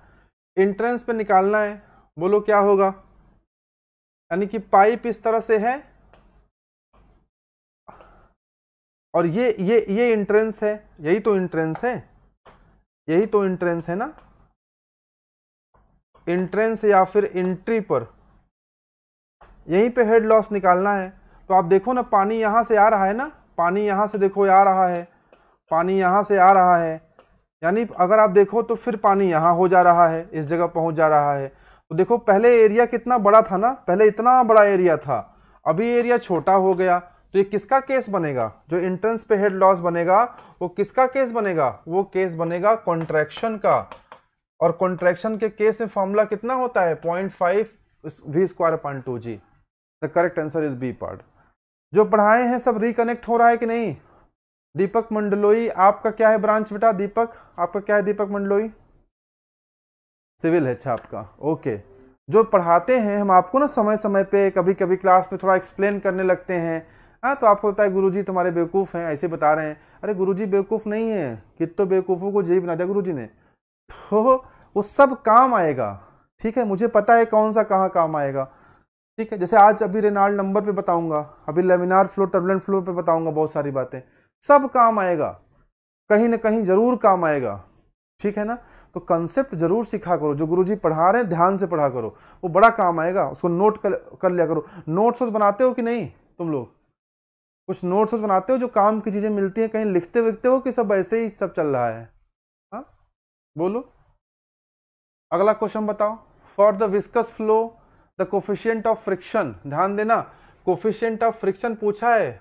इंट्रेंस पे निकालना है, बोलो क्या होगा? यानी कि पाइप इस तरह से है और ये इंट्रेंस है, यही तो इंट्रेंस है, यही तो इंट्रेंस है ना। इंट्रेंस या फिर एंट्री पर यहीं पे हेड लॉस निकालना है। तो आप देखो ना, पानी यहां से आ रहा है ना, पानी यहां से देखो आ रहा है, पानी यहां से आ रहा है, यानी अगर आप देखो तो फिर पानी यहां हो जा रहा है, इस जगह पहुंच जा रहा है। तो देखो पहले एरिया कितना बड़ा था ना, पहले इतना बड़ा एरिया था, अभी एरिया छोटा हो गया। तो ये किसका केस बनेगा? जो एंट्रेंस पे हेड लॉस बनेगा वो किसका केस बनेगा? वो केस बनेगा कॉन्ट्रैक्शन का। और कॉन्ट्रैक्शन के केस में फॉर्मूला कितना होता है? 0.5 v²/2g। The correct answer is B part. जो पढ़ाए हैं सब रिकनेक्ट हो रहा है कि नहीं? दीपक मंडलोई आपका क्या है ब्रांच बेटा? दीपक आपका क्या है? दीपक मंडलोई सिविल है, अच्छा आपका, ओके। जो पढ़ाते हैं हम आपको ना समय समय पे कभी कभी क्लास में थोड़ा एक्सप्लेन करने लगते हैं। हाँ, तो आपको लगता है गुरुजी तुम्हारे बेवकूफ़ हैं, ऐसे बता रहे हैं। अरे गुरुजी बेवकूफ़ नहीं है, कितने बेवकूफ़ों को जेई बना दिया गुरुजी ने। तो वो सब काम आएगा, ठीक है, मुझे पता है कौन सा कहाँ काम आएगा। ठीक है, जैसे आज अभी रेनॉल्ड नंबर पे बताऊंगा, अभी लेमिनार फ्लो, टर्बुलेंट फ्लो पे बताऊंगा, बहुत सारी बातें, सब काम आएगा, कहीं ना कहीं जरूर काम आएगा। ठीक है ना? तो कंसेप्ट जरूर सीखा करो, जो गुरुजी पढ़ा रहे हैं ध्यान से पढ़ा करो, वो बड़ा काम आएगा, उसको नोट कर लिया करो। नोट्स बनाते हो कि नहीं तुम लोग? कुछ नोट्स बनाते हो जो काम की चीजें मिलती हैं, कहीं लिखते विखते हो कि सब ऐसे ही सब चल रहा है? हाँ बोलो, अगला क्वेश्चन बताओ। For the viscous flow the coefficient of friction, ध्यान देना, कोफिशिएंट ऑफ फ्रिक्शन पूछा है,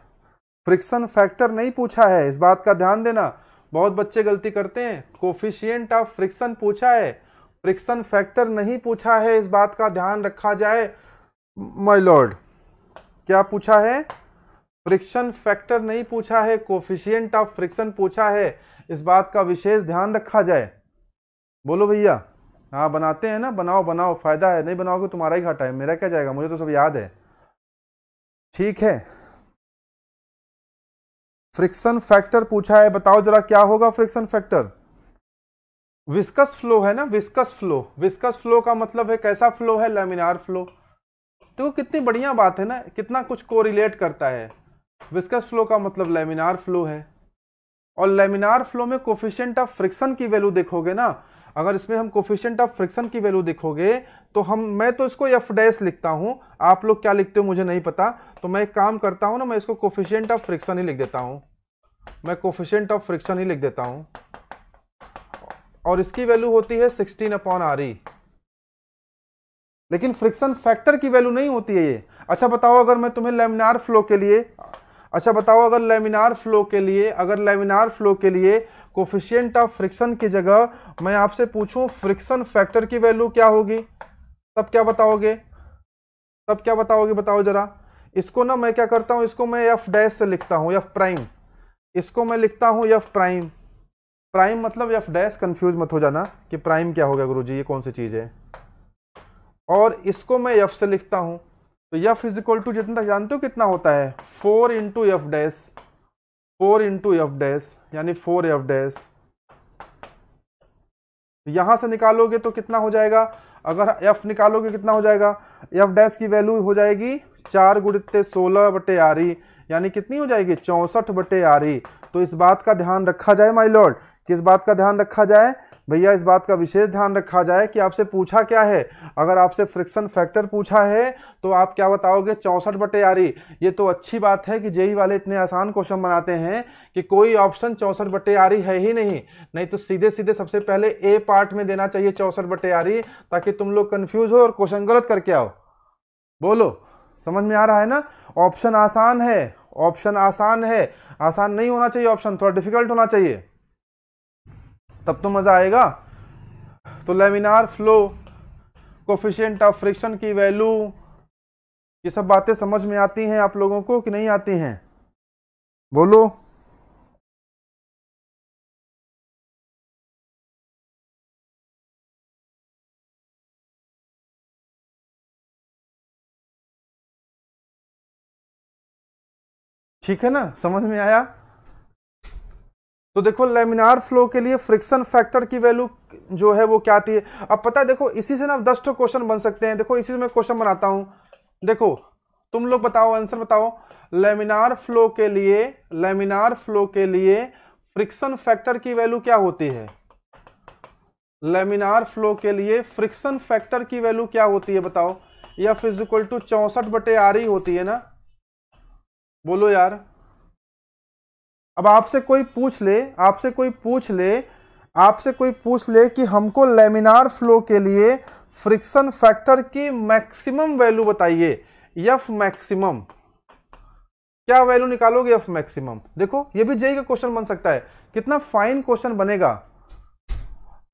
फ्रिक्शन फैक्टर नहीं पूछा है, इस बात का ध्यान देना। बहुत बच्चे गलती करते हैं, कोफिशिएंट ऑफ फ्रिक्शन पूछा है, फ्रिक्शन फैक्टर नहीं पूछा है, इस बात का ध्यान रखा जाए माय लॉर्ड। क्या पूछा है? फ्रिक्शन फैक्टर नहीं पूछा है, कोफिशिएंट ऑफ फ्रिक्शन पूछा है, इस बात का विशेष ध्यान रखा जाए। बोलो भैया। हाँ बनाते हैं ना, बनाओ बनाओ, फायदा है, नहीं बनाओगे तुम्हारा ही घाटा है, मेरा क्या जाएगा, मुझे तो सब याद है। ठीक है, फ्रिक्शन फैक्टर पूछा है, बताओ जरा क्या होगा फ्रिक्शन फैक्टर? विस्कस फ्लो है ना, विस्कस फ्लो, विस्कस फ्लो का मतलब है कैसा फ्लो है? Laminar flow. देखो कितनी बढ़िया बात है ना, कितना कुछ कोरिलेट करता है। विस्कस फ्लो का मतलब लेमिनार फ्लो है, और लेमिनार फ्लो में कोफिशिएंट ऑफ फ्रिक्शन की वैल्यू देखोगे ना, अगर इसमें हम कोफिशिएंट ऑफ फ्रिक्शन की वैल्यू देखोगे तो मैं तो इसको एफ डैश लिखता हूं, आप लोग क्या लिखते हो मुझे नहीं पता, तो मैं एक काम करता हूं ना, मैं इसको कोफिशिएंट ऑफ फ्रिक्शन ही लिख देता हूं, मैं कोफिशिएंट ऑफ फ्रिक्शन ही लिख देता हूं, और इसकी वैल्यू होती है 16/RE, लेकिन फ्रिक्शन फैक्टर की वैल्यू नहीं होती है ये। अच्छा बताओ अगर मैं तुम्हें लेमिनार फ्लो के लिए, अच्छा बताओ अगर लेमिनार फ्लो के लिए कोफिशिएंट ऑफ फ्रिक्शन की जगह मैं आपसे पूछूं फ्रिक्शन फैक्टर की वैल्यू क्या होगी, तब क्या बताओगे, बताओ जरा। इसको ना मैं क्या करता हूं, इसको मैं एफ डैश से लिखता हूं, एफ प्राइम, इसको मैं लिखता हूं एफ प्राइम, प्राइम मतलब एफ डैश, कंफ्यूज मत हो जाना कि प्राइम क्या हो गया गुरुजी, ये कौन सी चीज है, और इसको मैं एफ से लिखता हूं, तो एफ इज इक्वल टू जितना जानते हो कितना होता है 4 into F dash, 4 into F dash यानी 4 एफ डैश। यहां से निकालोगे तो कितना हो जाएगा, अगर एफ निकालोगे कितना हो जाएगा, एफ डैश की वैल्यू हो जाएगी 4 गुणित 16/RE, यानी कितनी हो जाएगी 64/RE। तो इस बात का ध्यान रखा जाए माय लॉर्ड, किस बात का ध्यान रखा जाए भैया, इस बात का विशेष ध्यान रखा जाए कि आपसे पूछा क्या है, अगर आपसे फ्रिक्शन फैक्टर पूछा है तो आप क्या बताओगे 64/RE। ये तो अच्छी बात है कि जेई वाले इतने आसान क्वेश्चन बनाते हैं कि कोई ऑप्शन 64/RE है ही नहीं तो सीधे सीधे सबसे पहले ए पार्ट में देना चाहिए 64/RE, ताकि तुम लोग कंफ्यूज हो और क्वेश्चन गलत करके आओ। बोलो समझ में आ रहा है ना, ऑप्शन आसान है, ऑप्शन आसान है, आसान नहीं होना चाहिए, ऑप्शन थोड़ा डिफिकल्ट होना चाहिए, तब तो मजा आएगा। तो laminar flow, coefficient of friction की वैल्यू, ये सब बातें समझ में आती हैं आप लोगों को कि नहीं आती हैं, बोलो। ठीक है ना, समझ में आया। तो देखो लेमिनार फ्लो के लिए फ्रिक्शन फैक्टर की वैल्यू जो है वो क्या आती है, अब पता है देखो इसी से ना 10 क्वेश्चन बन सकते हैं। देखो इसी से मैं क्वेश्चन बनाता हूं, देखो तुम लोग बताओ, आंसर बताओ, लेमिनार फ्लो के लिए फ्रिक्शन फैक्टर की वैल्यू क्या होती है, लेमिनार फ्लो के लिए फ्रिक्शन फैक्टर की वैल्यू क्या होती है बताओ, F is equal to 64/RE होती है ना, बोलो यार। अब आपसे कोई पूछ ले कि हमको लेमिनार फ्लो के लिए फ्रिक्शन फैक्टर की मैक्सिमम वैल्यू बताइए, एफ मैक्सिमम, क्या वैल्यू निकालोगे एफ मैक्सिमम। देखो ये भी जेई का क्वेश्चन बन सकता है, कितना फाइन क्वेश्चन बनेगा।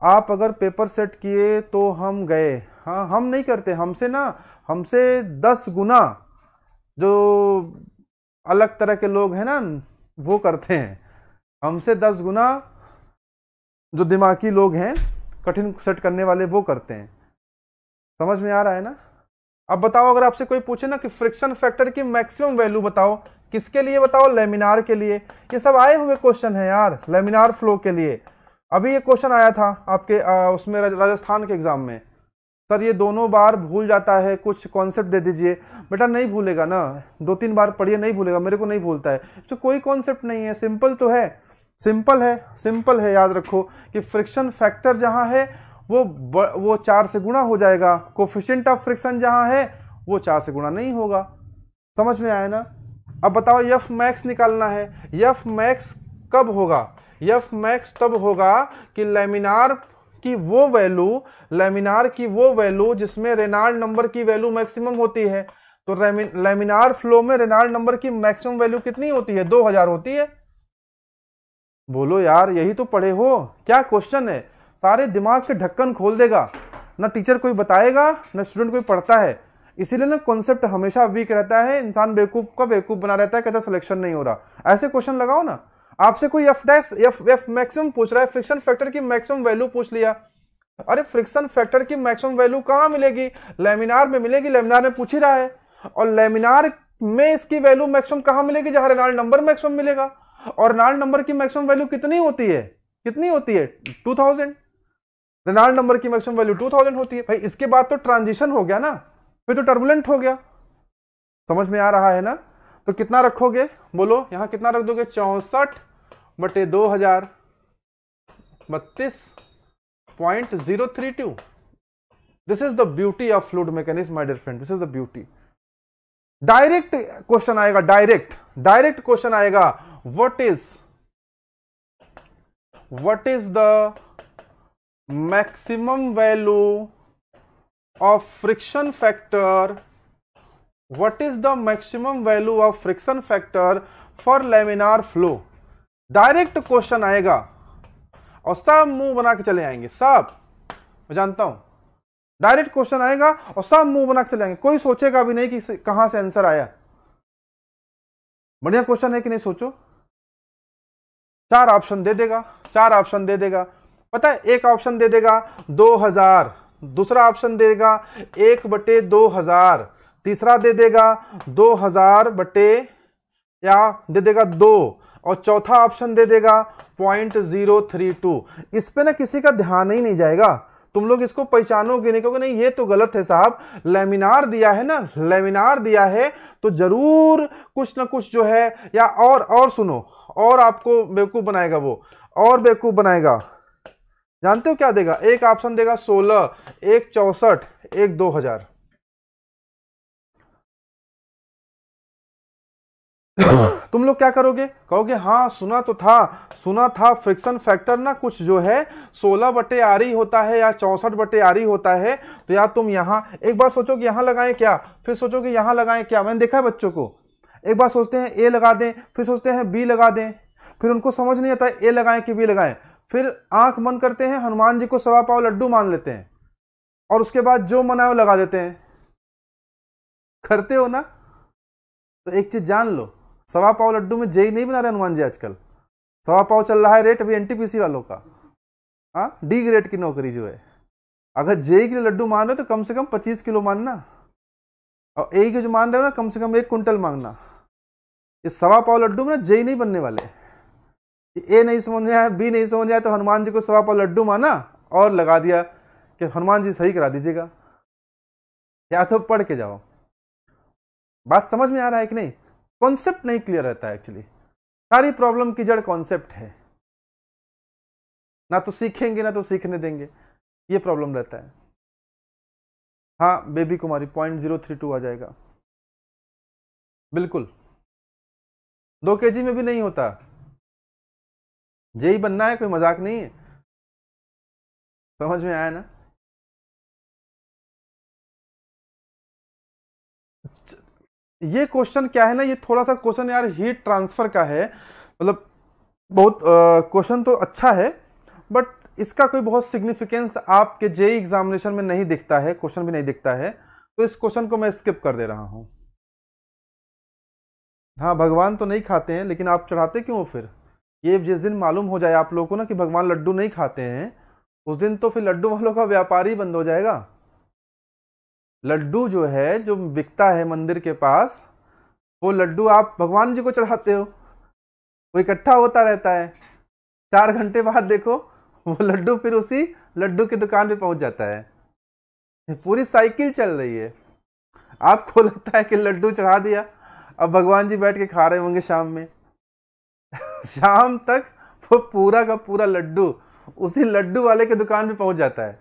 आप अगर पेपर सेट किए तो हम गए, हाँ हम नहीं करते, हमसे 10 गुना जो अलग तरह के लोग हैं ना वो करते हैं, हमसे 10 गुना जो दिमागी लोग हैं कठिन सेट करने वाले वो करते हैं। समझ में आ रहा है ना। अब बताओ अगर आपसे कोई पूछे ना कि फ्रिक्शन फैक्टर की मैक्सिमम वैल्यू बताओ, किसके लिए बताओ, लेमिनार के लिए। ये सब आए हुए क्वेश्चन है यार लेमिनार फ्लो के लिए। अभी ये क्वेश्चन आया था आपके उसमें राजस्थान के एग्जाम में, सर ये दोनों बार भूल जाता है, कुछ कॉन्सेप्ट दे दीजिए। बेटा नहीं भूलेगा ना, 2-3 बार पढ़िए नहीं भूलेगा, मेरे को नहीं भूलता है, तो कोई कॉन्सेप्ट नहीं है, सिंपल तो है, सिंपल है। याद रखो कि फ्रिक्शन फैक्टर जहां है वो 4 से गुणा हो जाएगा, कोफिशिएंट ऑफ फ्रिक्शन जहां है वो 4 से गुणा नहीं होगा। समझ में आया ना। अब बताओ एफ मैक्स निकालना है, एफ मैक्स कब होगा, एफ मैक्स तब होगा कि लेमिनार की वो वैल्यू जिसमें रेनॉल्ड नंबर की वैल्यू मैक्सिमम होती है। तो लेमिनार फ्लो में रेनॉल्ड नंबर की मैक्सिमम वैल्यू कितनी होती है, 2000 होती है। बोलो यार यही तो पढ़े हो, क्या क्वेश्चन है, सारे दिमाग के ढक्कन खोल देगा, ना टीचर कोई बताएगा ना स्टूडेंट कोई पढ़ता है। इसीलिए ना कॉन्सेप्ट हमेशा वीक रहता है, इंसान बेवकूफ का बेवकूफ बना रहता है, कहता सिलेक्शन नहीं हो रहा। ऐसे क्वेश्चन लगाओ ना, आपसे कोई एफ मैक्सिमम पूछ रहा है, फ्रिक्शन फैक्टर की मैक्सिमम वैल्यू पूछ लिया, अरे फ्रिक्शन फैक्टर की मैक्सिमम वैल्यू कहां मिलेगी, लेमिनार में मिलेगी, लेमिनार में पूछ ही रहा है। और लेमिनार में इसकी वैल्यू मैक्सिमम कहां मिलेगी, जहां रेनॉल्ड नंबर मैक्सिमम मिलेगा। और रेनॉल्ड नंबर की मैक्सिमम वैल्यू कितनी होती है 2000। रेनॉल्ड नंबर की मैक्सिमम वैल्यू 2000 होती है। भाई इसके बाद तो ट्रांजिशन हो गया ना, फिर तो टर्बुलेंट हो गया, समझ में आ रहा है ना? तो कितना रखोगे बोलो, यहां कितना रख दोगे? 64/2000, 32.032। This is the beauty of fluid mechanics my dear friend, this is the beauty. Direct question आएगा, डायरेक्ट क्वेश्चन आएगा, what is the maximum value of friction factor, what is the maximum value of friction factor for laminar flow. Direct question आएगा और सब मुंह बना के चले आएंगे, सब, मैं जानता हूं। डायरेक्ट क्वेश्चन आएगा और सब मुंह बना के चले आएंगे, कोई सोचेगा भी नहीं कि कहां से आंसर आया। बढ़िया क्वेश्चन है कि नहीं? सोचो, 4 ऑप्शन दे देगा, 4 ऑप्शन दे देगा। पता है, एक ऑप्शन दे देगा 2000, दूसरा ऑप्शन देगा 1/2000, तीसरा दे देगा 2000 बटे या दे देगा 2, और चौथा ऑप्शन दे देगा 0.032। इस पे ना किसी का ध्यान ही नहीं जाएगा, तुम लोग इसको पहचानोगे नहीं, क्योंकि नहीं ये तो गलत है साहब, लैमिनार दिया है ना, लैमिनार दिया है तो जरूर कुछ ना कुछ जो है, या और सुनो, और आपको बेवकूफ बनाएगा वो, और बेवकूफ बनाएगा। जानते हो क्या देगा? एक ऑप्शन देगा 16, एक 64, एक 2000। तुम लोग क्या करोगे? कहोगे हाँ सुना था फ्रिक्शन फैक्टर ना कुछ जो है 16/RE होता है या 64/RE होता है। तो यार तुम यहां एक बार सोचो कि यहां लगाएं क्या, फिर सोचो कि यहां लगाएं क्या। मैंने देखा है बच्चों को, एक बार सोचते हैं ए लगा दें, फिर सोचते हैं बी लगा दें, फिर उनको समझ नहीं आता ए लगाएं कि बी लगाएं, फिर आंख बंद करते हैं, हनुमान जी को 1.25 पाव लड्डू मान लेते हैं, और उसके बाद जो मना वो लगा देते हैं। करते हो ना? तो एक चीज जान लो, 1.25 पाव लड्डू में जेई नहीं बना रहे हनुमान जी आजकल। 1.25 पाव चल रहा है रेट अभी एनटीपीसी वालों का, हाँ, डी ग्रेड की नौकरी जो है। अगर जेई के लिए लड्डू मान रहे हो तो कम से कम 25 किलो मानना, और ए के जो मान रहे हो ना कम से कम 1 कुंटल मांगना। इस 1.25 पाव लड्डू में ना जेई नहीं बनने वाले। ए नहीं समझ आया, बी नहीं समझ आया, तो हनुमान जी को 1.25 पाव लड्डू माना और लगा दिया कि हनुमान जी सही करा दीजिएगा, या तो पढ़ के जाओ। बात समझ में आ रहा है कि नहीं? कॉन्सेप्ट नहीं क्लियर रहता है एक्चुअली। सारी प्रॉब्लम की जड़ कॉन्सेप्ट है, ना तो सीखेंगे ना तो सीखने देंगे, ये प्रॉब्लम रहता है। हाँ बेबी कुमारी 0.032 आ जाएगा, बिल्कुल 2 kg में भी नहीं होता। जेई बनना है, कोई मजाक नहीं है। समझ में आया ना? ये क्वेश्चन क्या है ना, ये थोड़ा सा क्वेश्चन यार हीट ट्रांसफर का है, मतलब बहुत क्वेश्चन तो अच्छा है, बट इसका कोई बहुत सिग्निफिकेंस आपके जेई एग्जामिनेशन में नहीं दिखता है, क्वेश्चन भी नहीं दिखता है, तो इस क्वेश्चन को मैं स्किप कर दे रहा हूं। हाँ भगवान तो नहीं खाते हैं, लेकिन आप चढ़ाते क्यों फिर? ये जिस दिन मालूम हो जाए आप लोगों को ना कि भगवान लड्डू नहीं खाते हैं, उस दिन तो फिर लड्डू वालों का व्यापार ही बंद हो जाएगा। लड्डू जो है जो बिकता है मंदिर के पास, वो लड्डू आप भगवान जी को चढ़ाते हो, वो इकट्ठा होता रहता है, 4 घंटे बाद देखो वो लड्डू फिर उसी लड्डू की दुकान पे पहुंच जाता है। पूरी साइकिल चल रही है। आपको लगता है कि लड्डू चढ़ा दिया, अब भगवान जी बैठ के खा रहे होंगे शाम में शाम तक वो पूरा का पूरा लड्डू उसी लड्डू वाले के दुकान पे पहुंच जाता है,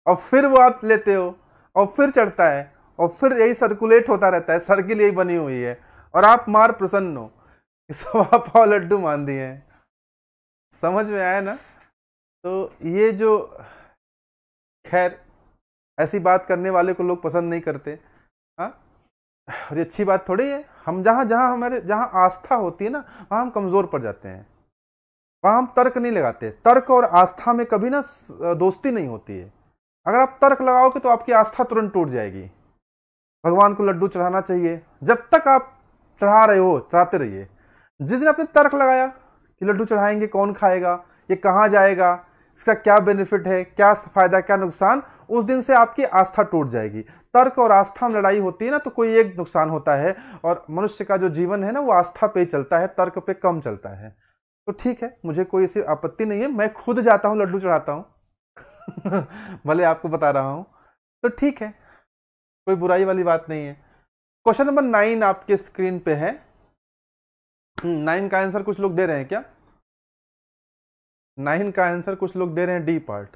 और फिर वो आप लेते हो और फिर चढ़ता है, और फिर यही सर्कुलेट होता रहता है, सर्किल यही बनी हुई है, और आप मार प्रसन्न हो 1.25 पाव लड्डू मान दिए हैं। समझ में आया ना? तो ये जो, खैर ऐसी बात करने वाले को लोग पसंद नहीं करते, हाँ, और ये अच्छी बात थोड़ी है। हम जहाँ आस्था होती है ना, वहाँ हम कमज़ोर पड़ जाते हैं, वहाँ हम तर्क नहीं लगाते। तर्क और आस्था में कभी ना दोस्ती नहीं होती है। अगर आप तर्क लगाओगे तो आपकी आस्था तुरंत टूट जाएगी। भगवान को लड्डू चढ़ाना चाहिए, जब तक आप चढ़ा रहे हो चढ़ाते रहिए। जिस दिन आपने तर्क लगाया कि लड्डू चढ़ाएंगे, कौन खाएगा, ये कहाँ जाएगा, इसका क्या बेनिफिट है, क्या फायदा क्या नुकसान, उस दिन से आपकी आस्था टूट जाएगी। तर्क और आस्था में लड़ाई होती है ना, तो कोई एक नुकसान होता है, और मनुष्य का जो जीवन है ना वो आस्था पे चलता है, तर्क पे कम चलता है। तो ठीक है, मुझे कोई ऐसी आपत्ति नहीं है, मैं खुद जाता हूँ लड्डू चढ़ाता हूँ भले आपको बता रहा हूँ, तो ठीक है, कोई बुराई वाली बात नहीं है। क्वेश्चन नंबर 9 आपके स्क्रीन पे है। 9 का आंसर कुछ लोग दे रहे हैं क्या? 9 का आंसर कुछ लोग दे रहे हैं डी पार्ट।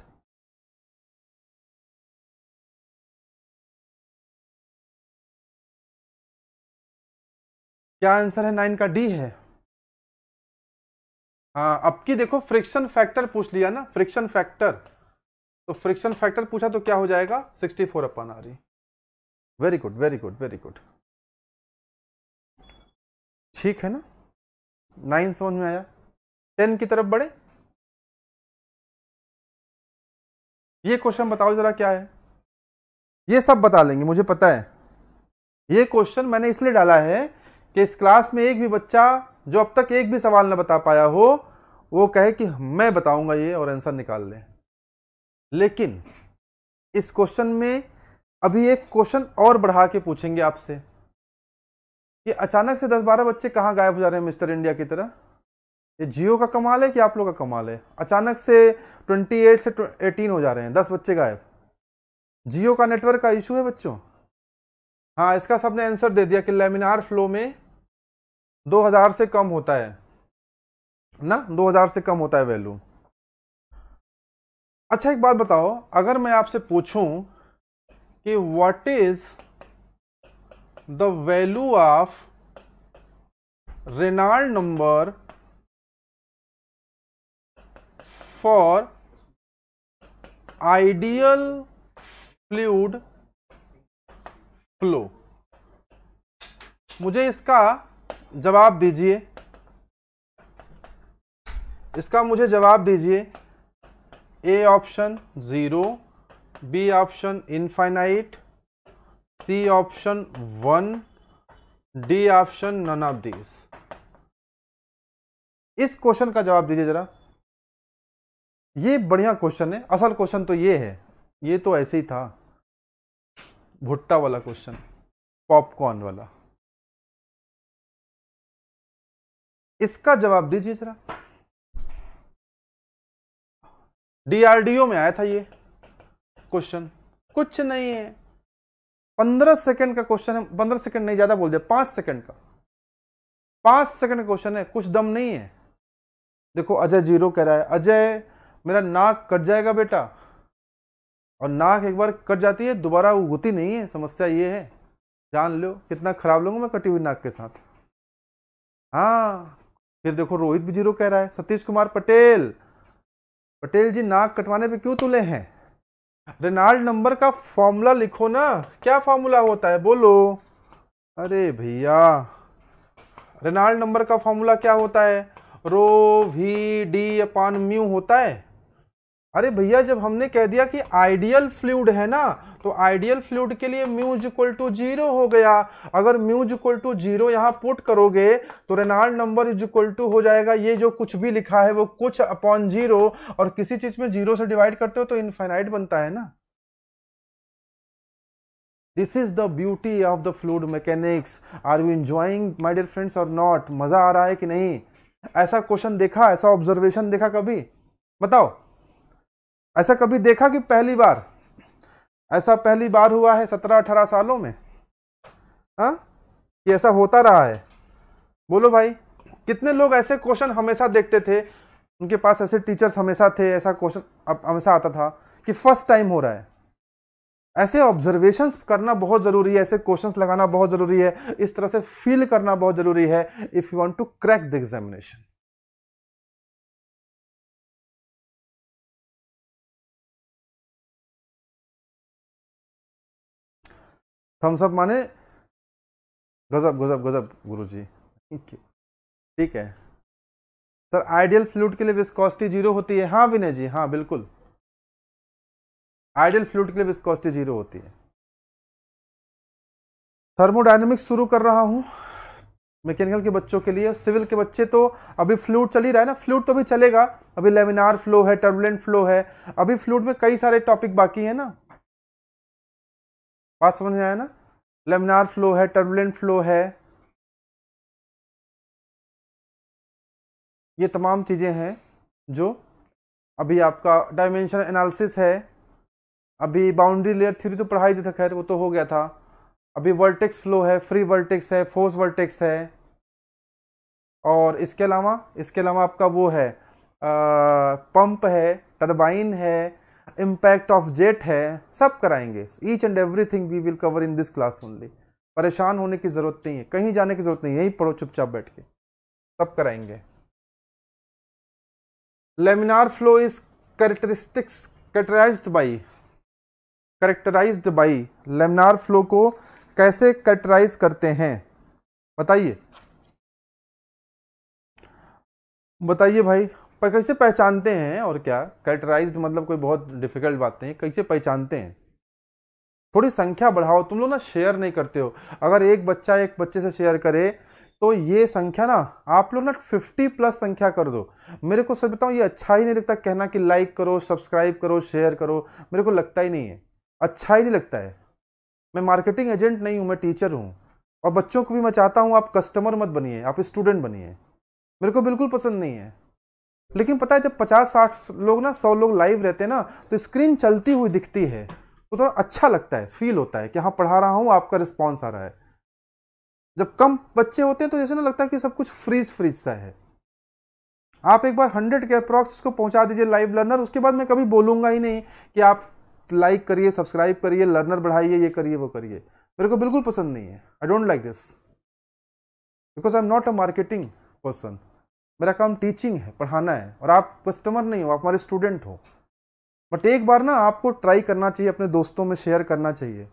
क्या आंसर है 9 का? डी है। हाँ, अब की देखो फ्रिक्शन फैक्टर पूछ लिया ना, फ्रिक्शन फैक्टर, तो फ्रिक्शन फैक्टर पूछा तो क्या हो जाएगा 64/RE। Very good very good very good, ठीक है ना। 9 समझ में आया। 10 की तरफ बढ़े। ये क्वेश्चन बताओ जरा क्या है। ये सब बता लेंगे मुझे पता है। ये क्वेश्चन मैंने इसलिए डाला है कि इस क्लास में एक भी बच्चा जो अब तक एक भी सवाल न बता पाया हो वो कहे कि मैं बताऊंगा ये और आंसर निकाल ले। लेकिन इस क्वेश्चन में अभी एक क्वेश्चन और बढ़ा के पूछेंगे आपसे कि अचानक से 10-12 बच्चे कहाँ गायब हो जा रहे हैं मिस्टर इंडिया की तरह। ये जियो का कमाल है कि आप लोग का कमाल है? अचानक से 28 से 18 हो जा रहे हैं, 10 बच्चे गायब। जियो का नेटवर्क का इशू है बच्चों। हाँ, इसका सबने आंसर दे दिया कि लैमिनार फ्लो में 2000 से कम होता है ना, 2000 से कम होता है वैल्यू। अच्छा एक बात बताओ, अगर मैं आपसे पूछूं कि what is the value of Reynold number for ideal fluid flow, मुझे इसका जवाब दीजिए, इसका मुझे जवाब दीजिए। A option 0, B option infinite, C option 1, D option none of these. इस क्वेश्चन का जवाब दीजिए जरा। ये बढ़िया क्वेश्चन है। असल क्वेश्चन तो ये है, ये तो ऐसे ही था भुट्टा वाला क्वेश्चन, पॉपकॉर्न वाला। इसका जवाब दीजिए जरा। डीआरडीओ में आया था ये क्वेश्चन, कुछ नहीं है, 15 सेकंड का क्वेश्चन है। 15 सेकंड नहीं, ज्यादा बोल दिया, 5 सेकंड का, 5 सेकंड का क्वेश्चन है, कुछ दम नहीं है। देखो अजय 0 कह रहा है। अजय मेरा नाक कट जाएगा बेटा, और नाक एक बार कट जाती है दोबारा होती नहीं है, समस्या ये है, जान लो कितना खराब लोगों मैं कटी हुई नाक के साथ। हाँ, फिर देखो रोहित भी 0 कह रहा है। सतीश कुमार पटेल, पटेल जी नाक कटवाने पे क्यों तुले हैं? रेनॉल्ड नंबर का फॉर्मूला लिखो ना, क्या फॉर्मूला होता है बोलो। अरे भैया, रेनॉल्ड नंबर का फॉर्मूला क्या होता है? रो वी डी अपान म्यू होता है। अरे भैया, जब हमने कह दिया कि आइडियल फ्लूइड है ना, तो आइडियल फ्लूइड के लिए म्यू इज इक्वल टू 0 हो गया। अगर म्यू इज इक्वल टू 0 यहां पुट करोगे तो Reynold number is equal to हो जाएगा, ये जो कुछ भी लिखा है वो कुछ अपॉन 0, और किसी चीज में 0 से डिवाइड करते हो तो इनफाइनाइट बनता है ना। This is the beauty of the fluid mechanics. Are you enjoying my dear friends और नॉट? मजा आ रहा है कि नहीं? ऐसा क्वेश्चन देखा, ऐसा ऑब्जर्वेशन देखा कभी? बताओ, ऐसा कभी देखा कि पहली बार? ऐसा पहली बार हुआ है 17-18 सालों में? हाँ, ये ऐसा होता रहा है? बोलो भाई, कितने लोग ऐसे क्वेश्चन हमेशा देखते थे, उनके पास ऐसे टीचर्स हमेशा थे, ऐसा क्वेश्चन हमेशा आता था कि फर्स्ट टाइम हो रहा है। ऐसे ऑब्जर्वेशंस करना बहुत जरूरी है, ऐसे क्वेश्चंस लगाना बहुत जरूरी है, इस तरह से फील करना बहुत जरूरी है if you want to crack the examination. Thumbs up माने गजब गजब गजब गुरुजी, ठीक है सर। आइडियल फ्लूइड के लिए विस्कोसिटी 0 होती है। हाँ विनय जी, हाँ बिल्कुल, आइडियल फ्लूइड के लिए विस्कोसिटी 0 होती है। थर्मोडायनेमिक्स शुरू कर रहा हूं मैकेनिकल के बच्चों के लिए। सिविल के बच्चे तो अभी फ्लूइड चल ही रहा है ना, फ्लूइड तो भी चलेगा। अभी लेमिनार फ्लो है, टर्बुलेंट फ्लो है, अभी फ्लूइड में कई सारे टॉपिक बाकी है ना। बात समझ में आया ना? लेमिनार फ्लो है, टर्बुलेंट फ्लो है, ये तमाम चीजें हैं जो अभी आपका डायमेंशन एनालिसिस है। अभी बाउंड्री लेयर थ्योरी तो पढ़ाई थी, खैर वो तो हो गया था। अभी वर्टेक्स फ्लो है, फ्री वर्टेक्स है, फोर्स वर्टेक्स है, और इसके अलावा आपका वो है पंप है, टरबाइन है, इम्पैक्ट ऑफ जेट है, सब कराएंगे। Each and everything we will cover in this class only. परेशान होने की जरूरत नहीं है, कहीं जाने की जरूरत नहीं है, यहीं पढ़ो चुपचाप बैठ के, सब कराएंगे। Laminar flow is characterised by, laminar flow को कैसे कैरेक्टराइज करते हैं बताइए भाई, पर कैसे पहचानते हैं? और क्या कैरेक्टराइज्ड मतलब कोई बहुत डिफिकल्ट बात नहीं, कैसे पहचानते हैं? थोड़ी संख्या बढ़ाओ, तुम लोग ना शेयर नहीं करते हो। अगर एक बच्चा एक बच्चे से शेयर करे तो ये संख्या ना आप लोग ना 50+ संख्या कर दो। मेरे को सच बताऊं, ये अच्छा ही नहीं लगता कहना कि लाइक करो, सब्सक्राइब करो, शेयर करो, मेरे को लगता ही नहीं है, अच्छा ही नहीं लगता है। मैं मार्केटिंग एजेंट नहीं हूं, मैं टीचर हूं, और बच्चों को भी मैं चाहता हूं आप कस्टमर मत बनिए, आप स्टूडेंट बनिए। मेरे को बिल्कुल पसंद नहीं है। लेकिन पता है जब 50-60 लोग ना 100 लोग लाइव रहते हैं ना, तो स्क्रीन चलती हुई दिखती है तो थोड़ा अच्छा लगता है, फील होता है कि हाँ पढ़ा रहा हूं, आपका रिस्पॉन्स आ रहा है। जब कम बच्चे होते हैं तो जैसे ना लगता है कि सब कुछ फ्रीज सा है। आप एक बार 100 के अप्रॉक्स उसको पहुंचा दीजिए लाइव लर्नर, उसके बाद मैं कभी बोलूंगा ही नहीं कि आप लाइक करिए, सब्सक्राइब करिए, लर्नर बढ़ाइए, ये करिए वो करिए। मेरे को बिल्कुल पसंद नहीं है, I don't like this, because I am not a marketing person. मेरा काम टीचिंग है, पढ़ाना है, और आप कस्टमर नहीं हो, आप हमारे स्टूडेंट हो। बट एक बार ना आपको ट्राई करना चाहिए, अपने दोस्तों में शेयर करना चाहिए,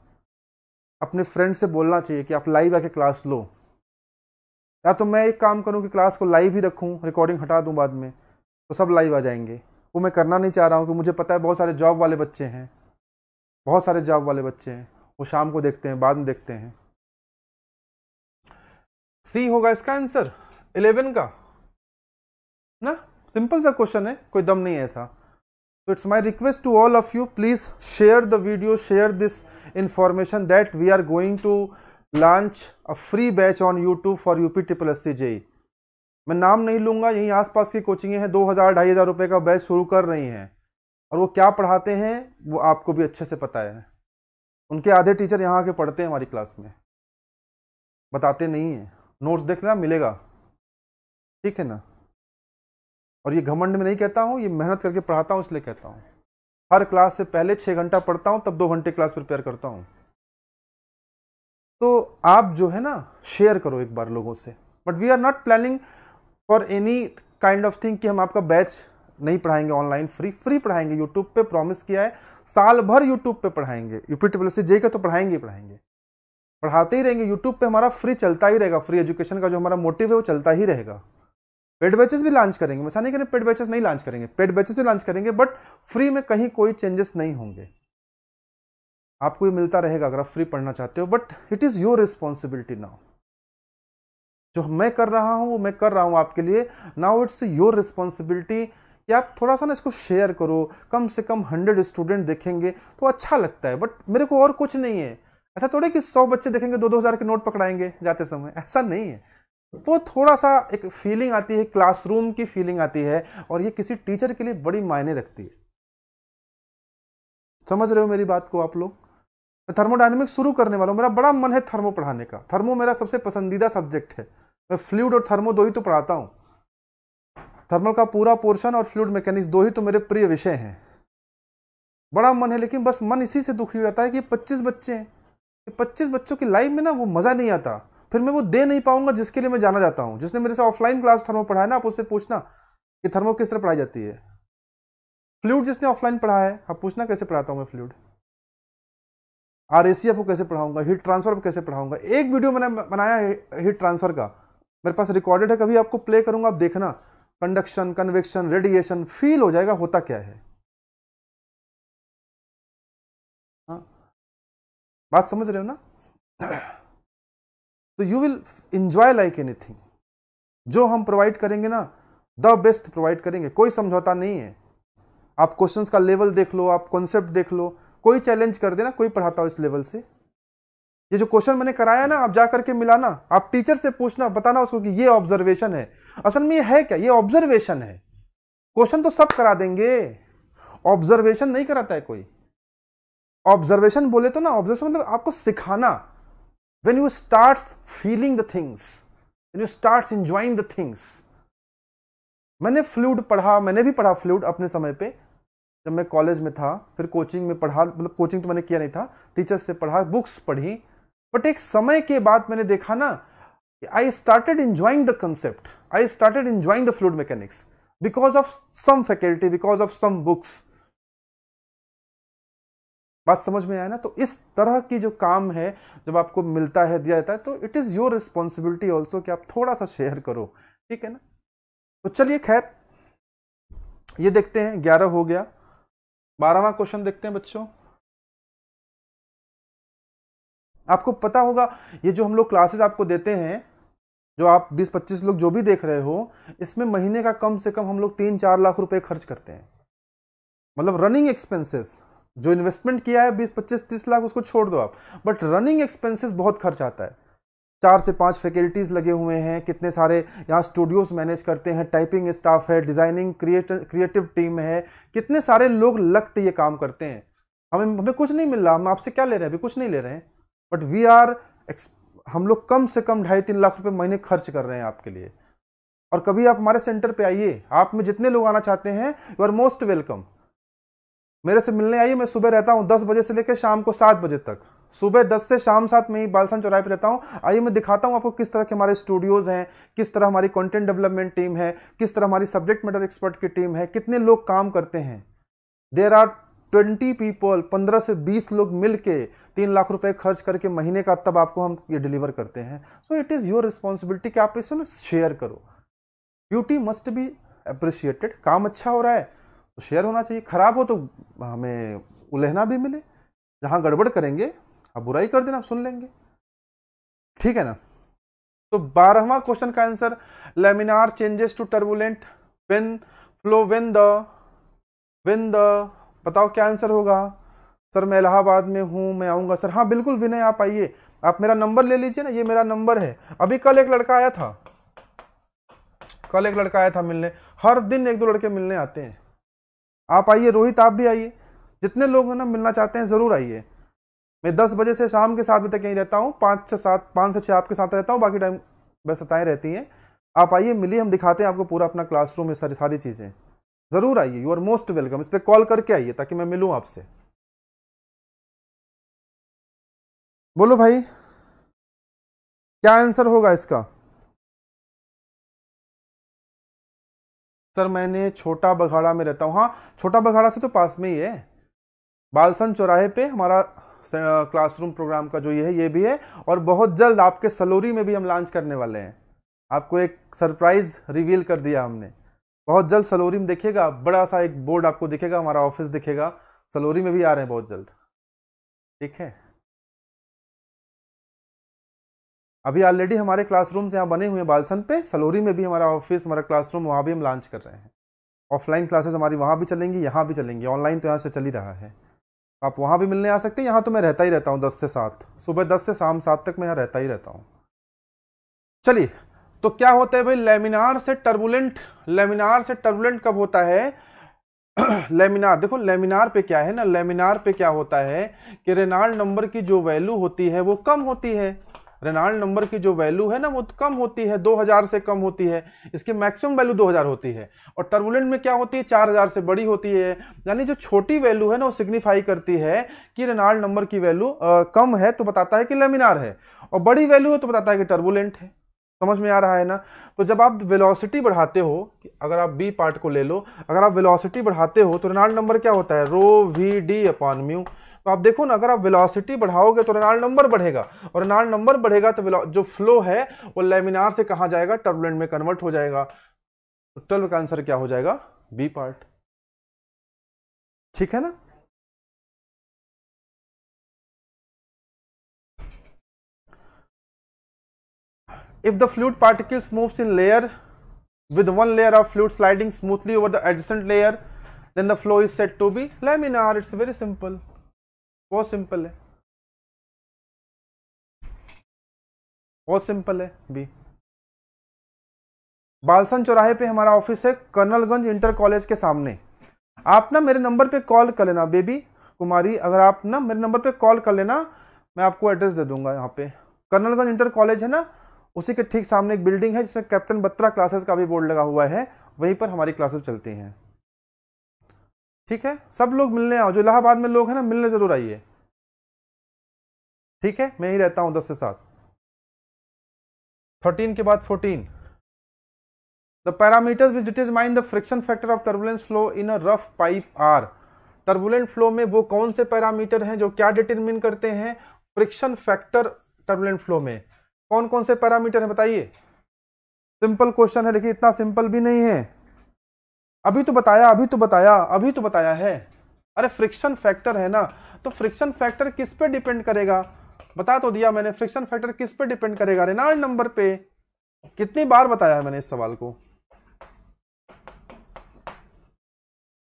अपने फ्रेंड से बोलना चाहिए कि आप लाइव आके क्लास लो। या तो मैं एक काम करूं कि क्लास को लाइव ही रखूं, रिकॉर्डिंग हटा दूं बाद में, तो सब लाइव आ जाएंगे। वो मैं करना नहीं चाह रहा हूं कि मुझे पता है बहुत सारे जॉब वाले बच्चे हैं, बहुत सारे जॉब वाले बच्चे हैं, वो शाम को देखते हैं, बाद में देखते हैं। सी होगा इसका आंसर 11 का ना, सिंपल सा क्वेश्चन है, कोई दम नहीं है ऐसा। So it's my request to all of you, please share the video, share this information that we are going to launch a free batch on YouTube for UP JEE। मैं नाम नहीं लूंगा, यहीं आसपास की कोचिंगें हैं, 2000-2500 रुपए का बैच शुरू कर रही हैं, और वो क्या पढ़ाते हैं वो आपको भी अच्छे से पता है। उनके आधे टीचर यहाँ आके पढ़ते हैं हमारी क्लास में, बताते नहीं हैं, नोट्स देखना मिलेगा, ठीक है ना। और ये घमंड में नहीं कहता हूँ, ये मेहनत करके पढ़ाता हूँ इसलिए कहता हूँ। हर क्लास से पहले 6 घंटा पढ़ता हूँ, तब 2 घंटे क्लास प्रिपेयर करता हूँ। तो आप जो है ना शेयर करो एक बार लोगों से। But we are not planning for any kind of thing कि हम आपका बैच नहीं पढ़ाएंगे ऑनलाइन, फ्री पढ़ाएंगे। यूट्यूब पे प्रॉमिस किया है, साल भर यूट्यूब पे पढ़ाएंगे। UP JEE का तो पढ़ाएंगे पढ़ाते ही रहेंगे। यूट्यूब पे हमारा फ्री चलता ही रहेगा, फ्री एजुकेशन का जो हमारा मोटिव है वो चलता ही रहेगा। पेड बैचेस भी लॉन्च करेंगे, ऐसा नहीं करें पेड बैचेस नहीं लॉन्च करेंगे, पेड बैचेस भी लॉन्च करेंगे, बट फ्री में कहीं कोई चेंजेस नहीं होंगे। आपको ये मिलता रहेगा अगर आप फ्री पढ़ना चाहते हो, but it is your responsibility now. जो मैं कर रहा हूं वो मैं कर रहा हूं आपके लिए। नाउ इट्स योर रिस्पॉन्सिबिलिटी कि आप थोड़ा सा ना इसको शेयर करो। कम से कम 100 स्टूडेंट देखेंगे तो अच्छा लगता है। बट मेरे को और कुछ नहीं है, ऐसा थोड़ी कि 100 बच्चे देखेंगे 2-2 हज़ार के नोट पकड़ाएंगे जाते समय, ऐसा नहीं है। वो थोड़ा सा एक फीलिंग आती है, क्लासरूम की फीलिंग आती है, और ये किसी टीचर के लिए बड़ी मायने रखती है। समझ रहे हो मेरी बात को आप लोग? मैं थर्मोडायनेमिक्स शुरू करने वाला हूँ, मेरा बड़ा मन है थर्मो पढ़ाने का। थर्मो मेरा सबसे पसंदीदा सब्जेक्ट है। मैं फ्लूइड और थर्मो 2 ही तो पढ़ाता हूँ। थर्मल का पूरा पोर्शन और फ्लूइड मैकेनिक्स 2 ही तो मेरे प्रिय विषय हैं। बड़ा मन है, लेकिन बस मन इसी से दुखी हो जाता है कि 25 बच्चे हैं, 25 बच्चों की लाइफ में ना वो मजा नहीं आता। फिर मैं वो दे नहीं पाऊंगा जिसके लिए मैं जाना चाहता हूं। जिसने मेरे से ऑफलाइन क्लास थर्मो पढ़ा है ना, आप उससे पूछना कि थर्मो किस तरह पढ़ाई जाती है। फ्लूइड जिसने ऑफलाइन पढ़ा है, आप पूछना कैसे पढ़ाता हूं मैं फ्लूइड। RAC आपको कैसे पढ़ाऊंगा, हीट ट्रांसफर कैसे पढ़ाऊंगा। एक वीडियो मैंने बनाया है हीट ट्रांसफर का, मेरे पास रिकॉर्डेड है, कभी आपको प्ले करूंगा, आप देखना। कंडक्शन, कन्वेक्शन, रेडिएशन, फील हो जाएगा होता क्या है। हाँ, बात समझ रहे हो ना? तो you will enjoy like anything. जो हम प्रोवाइड करेंगे ना, द बेस्ट प्रोवाइड करेंगे, कोई समझौता नहीं है। आप क्वेश्चंस का लेवल देख लो, आप कॉन्सेप्ट देख लो, कोई चैलेंज कर देना, कोई पढ़ाता हो इस लेवल से। ये जो क्वेश्चन मैंने कराया ना, आप जा करके मिलाना, आप टीचर से पूछना, बताना उसको कि ये ऑब्जर्वेशन है। असल में ये है क्या? ये ऑब्जर्वेशन है। क्वेश्चन तो सब करा देंगे, ऑब्जर्वेशन नहीं कराता है कोई। ऑब्जर्वेशन बोले तो ना, ऑब्जर्वेशन मतलब आपको सिखाना, when you starts feeling the things, when you starts enjoying the things. मैंने फ्लूइड पढ़ा, मैंने भी पढ़ा फ्लूइड अपने समय पे जब मैं कॉलेज में था, फिर कोचिंग में पढ़ा, मतलब कोचिंग तो मैंने किया नहीं था, टीचर्स से पढ़ा, बुक्स पढ़ी, बट एक समय के बाद मैंने देखा ना, I started enjoying the concept, I started enjoying the fluid mechanics because of some faculty, because of some books. बात समझ में आया ना? तो इस तरह की जो काम है जब आपको मिलता है, दिया जाता है, तो it is your responsibility also कि आप थोड़ा सा शेयर करो, ठीक है ना? तो चलिए खैर ये देखते हैं, 11 हो गया, 12वां क्वेश्चन देखते हैं बच्चों। आपको पता होगा ये जो हम लोग क्लासेस आपको देते हैं, जो आप 20-25 लोग जो भी देख रहे हो, इसमें महीने का कम से कम हम लोग 3-4 लाख रुपए खर्च करते हैं। मतलब रनिंग एक्सपेंसेस, जो इन्वेस्टमेंट किया है 20-25-30 लाख उसको छोड़ दो आप, बट रनिंग एक्सपेंसेस बहुत खर्च आता है। 4 से 5 फैकल्टीज लगे हुए हैं, कितने सारे यहाँ स्टूडियोज मैनेज करते हैं, टाइपिंग स्टाफ है, डिजाइनिंग क्रिएटिव टीम है, कितने सारे लोग लगते ये काम करते हैं। हमें कुछ नहीं मिल रहा, हम आपसे क्या ले रहे हैं? अभी कुछ नहीं ले रहे हैं, बट वी आर, हम लोग कम से कम 2.5-3 लाख रुपए महीने खर्च कर रहे हैं आपके लिए। और कभी आप हमारे सेंटर पे आइए, आप में जितने लोग आना चाहते हैं, यू आर मोस्ट वेलकम। मेरे से मिलने आइए, मैं सुबह रहता हूँ 10 बजे से लेकर शाम को 7 बजे तक, सुबह 10 से शाम 7 में ही बालसन चौराहे पे रहता हूँ। आइए मैं दिखाता हूँ आपको किस तरह के हमारे स्टूडियोज हैं, किस तरह हमारी कंटेंट डेवलपमेंट टीम है, किस तरह हमारी सब्जेक्ट मैटर एक्सपर्ट की टीम है, कितने लोग काम करते हैं। देयर आर 20 पीपल, 15 से 20 लोग मिल के 3 लाख रुपए खर्च करके महीने का, तब आपको हम ये डिलीवर करते हैं। So it is your responsibility कि आप इसे शेयर करो। Beauty must be appreciated. काम अच्छा हो रहा है तो शेयर होना चाहिए, खराब हो तो हमें उलझना भी मिले। जहां गड़बड़ करेंगे आप बुराई कर देना, आप सुन लेंगे, ठीक है ना? तो 12वां क्वेश्चन का answer, laminar changes to turbulent when flow when the बताओ क्या आंसर होगा? सर मैं इलाहाबाद में हूं, मैं आऊंगा। सर हाँ बिल्कुल विनय, आप आइए, आप मेरा नंबर ले लीजिए ना, ये मेरा नंबर है। अभी कल एक लड़का आया था, मिलने। हर दिन 1-2 लड़के मिलने आते हैं। आप आइए, रोहित आप भी आइए, जितने लोग हैं ना मिलना चाहते हैं जरूर आइए। मैं 10 बजे से शाम के 7 बजे तक यहीं रहता हूँ, 5 से 6 आपके साथ रहता हूँ, बाकी टाइम व्यस्तताएं रहती हैं। आप आइए, मिलिए, हम दिखाते हैं आपको पूरा अपना क्लासरूम में सारी चीजें। जरूर आइए, यू आर मोस्ट वेलकम। इस पर कॉल करके आइए ताकि मैं मिलूं आपसे। बोलो भाई क्या आंसर होगा इसका? सर मैंने छोटा बघाड़ा में रहता हूँ। हाँ छोटा बघाड़ा से तो पास में ही है, बालसन चौराहे पे हमारा क्लासरूम प्रोग्राम का जो ये है, ये भी है। और बहुत जल्द आपके सलोरी में भी हम लॉन्च करने वाले हैं। आपको एक सरप्राइज रिवील कर दिया हमने। बहुत जल्द सलोरी में देखिएगा, बड़ा सा एक बोर्ड आपको दिखेगा, हमारा ऑफिस दिखेगा। सलोरी में भी आ रहे हैं बहुत जल्द, ठीक है? अभी ऑलरेडी हमारे क्लासरूम्स यहाँ बने हुए हैं बालसन पे, सलोरी में भी हमारा ऑफिस, हमारा क्लासरूम, वहाँ भी हम लॉन्च कर रहे हैं। ऑफलाइन क्लासेस हमारी वहाँ भी चलेंगी, यहाँ भी चलेंगी। ऑनलाइन तो यहाँ से चल ही रहा है, आप वहाँ भी मिलने आ सकते हैं। यहाँ तो मैं रहता ही रहता हूँ 10 से 7, सुबह 10 से शाम 7 तक मैं यहाँ रहता ही रहता हूँ। चलिए, तो क्या होता है भाई लैमिनार से टर्बुलेंट कब होता है? लैमिनार, देखो लैमिनार पे क्या है ना, लैमिनार पे क्या होता है कि रेनॉल्ड नंबर की जो वैल्यू होती है वो कम होती है। रेनॉल्ड नंबर की जो वैल्यू है ना वो कम होती है, 2000 से कम होती है। इसकी मैक्सिमम वैल्यू 2000 होती है। और टर्बुलेंट में क्या होती है? 4000 से बड़ी होती है। यानी जो छोटी वैल्यू है ना वो सिग्निफाई करती है कि रेनॉल्ड नंबर की वैल्यू कम है, तो बताता है कि लैमिनार है, और बड़ी वैल्यू है तो बताता है कि टर्बुलेंट है। समझ में आ रहा है ना? तो जब आप वेलोसिटी बढ़ाते हो, अगर आप बी पार्ट को ले लो, अगर आप वेलोसिटी बढ़ाते हो तो रेनॉल्ड नंबर क्या होता है? रो वी डी अपॉन म्यू। तो आप देखो ना, अगर आप वेलोसिटी बढ़ाओगे तो रेनॉल्ड नंबर बढ़ेगा, और रेनॉल्ड नंबर बढ़ेगा तो जो फ्लो है वो लैमिनार से कहां जाएगा? टर्बुलेंट में कन्वर्ट हो जाएगा। तो 12 का आंसर क्या हो जाएगा? बी पार्ट, ठीक है ना? If the fluid particles moves in layer with one layer of fluid sliding smoothly over the adjacent layer, then the flow is said to be laminar. It's very simple, बहुत simple है, बहुत simple है। B, बालसन चौराहे पे हमारा office है, Karnalganj inter college के सामने। आप ना मेरे नंबर पे कॉल कर लेना बेबी कुमारी, अगर आप ना मेरे नंबर पे कॉल कर लेना, मैं आपको एड्रेस दे दूंगा यहाँ पे। कर्नलगंज इंटर कॉलेज है ना, उसी के ठीक सामने एक बिल्डिंग है जिसमें कैप्टन बत्रा क्लासेस का भी बोर्ड लगा हुआ है, वहीं पर हमारी क्लासेस चलती हैं। ठीक है, सब लोग मिलने आओ, जो इलाहाबाद में लोग हैं ना, मिलने जरूर आइए। ठीक है, मैं ही रहता हूं 10 से 7। 13 के बाद 14, the parameters which determine the friction factor of turbulence flow in a rough pipe are. Turbulent flow में वो कौन से पैरामीटर हैं जो क्या डिटरमिन करते हैं फ्रिक्शन फैक्टर टर्बुलेंट फ्लो में? कौन कौन से पैरामीटर हैं बताइए? सिंपल क्वेश्चन है, लेकिन इतना सिंपल भी नहीं है। अभी तो बताया है। अरे फ्रिक्शन फैक्टर है ना, तो फ्रिक्शन फैक्टर किस पे डिपेंड करेगा? बता तो दिया मैंने, फ्रिक्शन फैक्टर किस पे डिपेंड करेगा? रेनॉल्ड नंबर पे। कितनी बार बताया है मैंने इस सवाल को?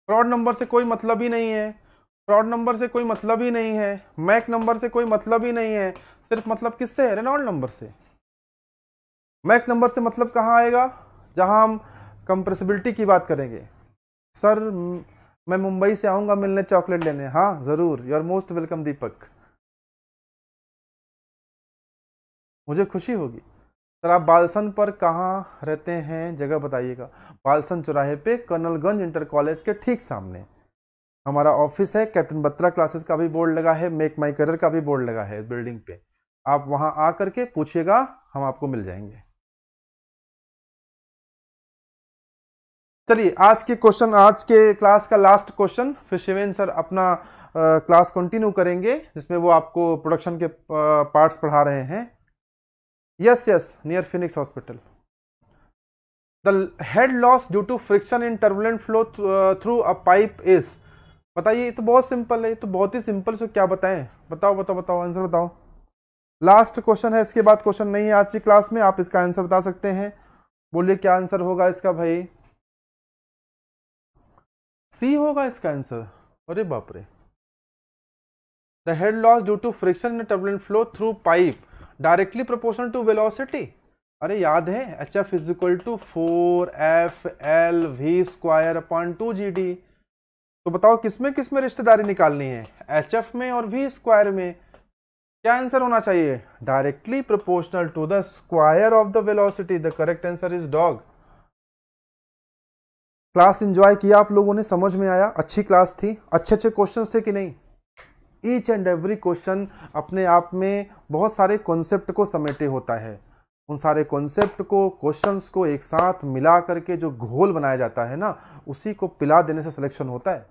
फ्रॉड नंबर से कोई मतलब ही नहीं है, फ्रॉड नंबर से कोई मतलब ही नहीं है, मैक नंबर से कोई मतलब ही नहीं है, सिर्फ मतलब किससे है? रेनॉल्ड नंबर से। मैक नंबर से मतलब कहाँ आएगा? जहां हम कंप्रेसिबिलिटी की बात करेंगे। सर मैं मुंबई से आऊंगा मिलने, चॉकलेट लेने। हाँ जरूर, यू आर मोस्ट वेलकम दीपक, मुझे खुशी होगी। सर आप बालसन पर कहाँ रहते हैं, जगह बताइएगा। बालसन चौराहे पे कर्नलगंज इंटर कॉलेज के ठीक सामने हमारा ऑफिस है। कैप्टन बत्रा क्लासेस का भी बोर्ड लगा है, मेक माई करियर का भी बोर्ड लगा है बिल्डिंग पे। आप वहां आ करके पूछिएगा, हम आपको मिल जाएंगे। चलिए आज के क्वेश्चन, आज के क्लास का लास्ट क्वेश्चन, फिर शिवेन सर अपना क्लास कंटिन्यू करेंगे जिसमें वो आपको प्रोडक्शन के पार्ट्स पढ़ा रहे हैं। Yes near Phoenix hospital. The head loss due to friction in turbulent flow through a pipe is. बताइए, ये तो बहुत सिंपल है, ये तो बहुत ही सिंपल से क्या बताएं? बताओ आंसर बताओ। लास्ट क्वेश्चन है, इसके बाद क्वेश्चन नहीं है आज की क्लास में। आप इसका आंसर बता सकते हैं, बोलिए क्या आंसर होगा इसका भाई? सी होगा इसका आंसर। अरे बाप रे। The head loss due to friction in turbulent flow through pipe directly proportional to velocity. अरे याद है, HF is equal to 4FL_V² तो बताओ किसमें रिश्तेदारी निकालनी है? HF में और V² में। क्या आंसर होना चाहिए? Directly proportional to the square of the velocity. The correct answer is dog. Class enjoy किया आप लोगों ने? समझ में आया? अच्छी क्लास थी, अच्छे क्वेश्चंस थे कि नहीं? ईच एंड एवरी क्वेश्चन अपने आप में बहुत सारे कॉन्सेप्ट को समेटे होता है। उन सारे कॉन्सेप्ट को, क्वेश्चंस को एक साथ मिला करके जो घोल बनाया जाता है ना, उसी को पिला देने से सिलेक्शन होता है।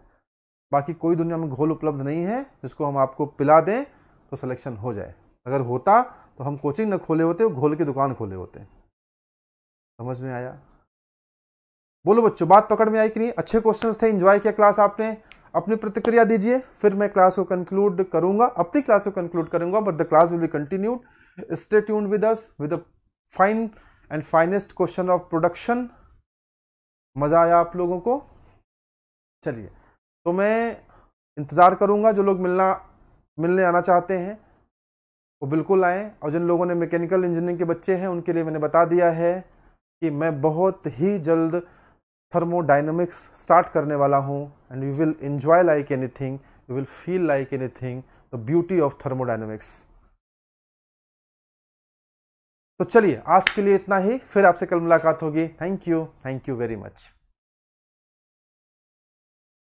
बाकी कोई दुनिया में घोल उपलब्ध नहीं है जिसको हम आपको पिला दें तो सिलेक्शन हो जाए। अगर होता तो हम कोचिंग न खोले होते, घोल की दुकान खोले होते। समझ में आया? बोलो बच्चों, बात पकड़ में आई कि नहीं? अच्छे क्वेश्चंस थे, एंजॉय किया क्लास आपने? अपनी प्रतिक्रिया दीजिए, फिर मैं क्लास को कंक्लूड करूंगा, अपनी क्लास को कंक्लूड करूंगा, but the class will be continued. Stay tuned with us with the fine and finest question of production. मजा आया आप लोगों को? चलिए, तो मैं इंतजार करूंगा, जो लोग मिलने आना चाहते हैं वो बिल्कुल आएँ, और जिन लोगों ने मैकेनिकल इंजीनियरिंग के बच्चे हैं उनके लिए मैंने बता दिया है कि मैं बहुत ही जल्द थर्मोडायनेमिक्स स्टार्ट करने वाला हूँ, and you will enjoy like anything, you will feel like anything, the beauty of thermodynamics. तो चलिए आज के लिए इतना ही, फिर आपसे कल मुलाकात होगी। Thank you very much.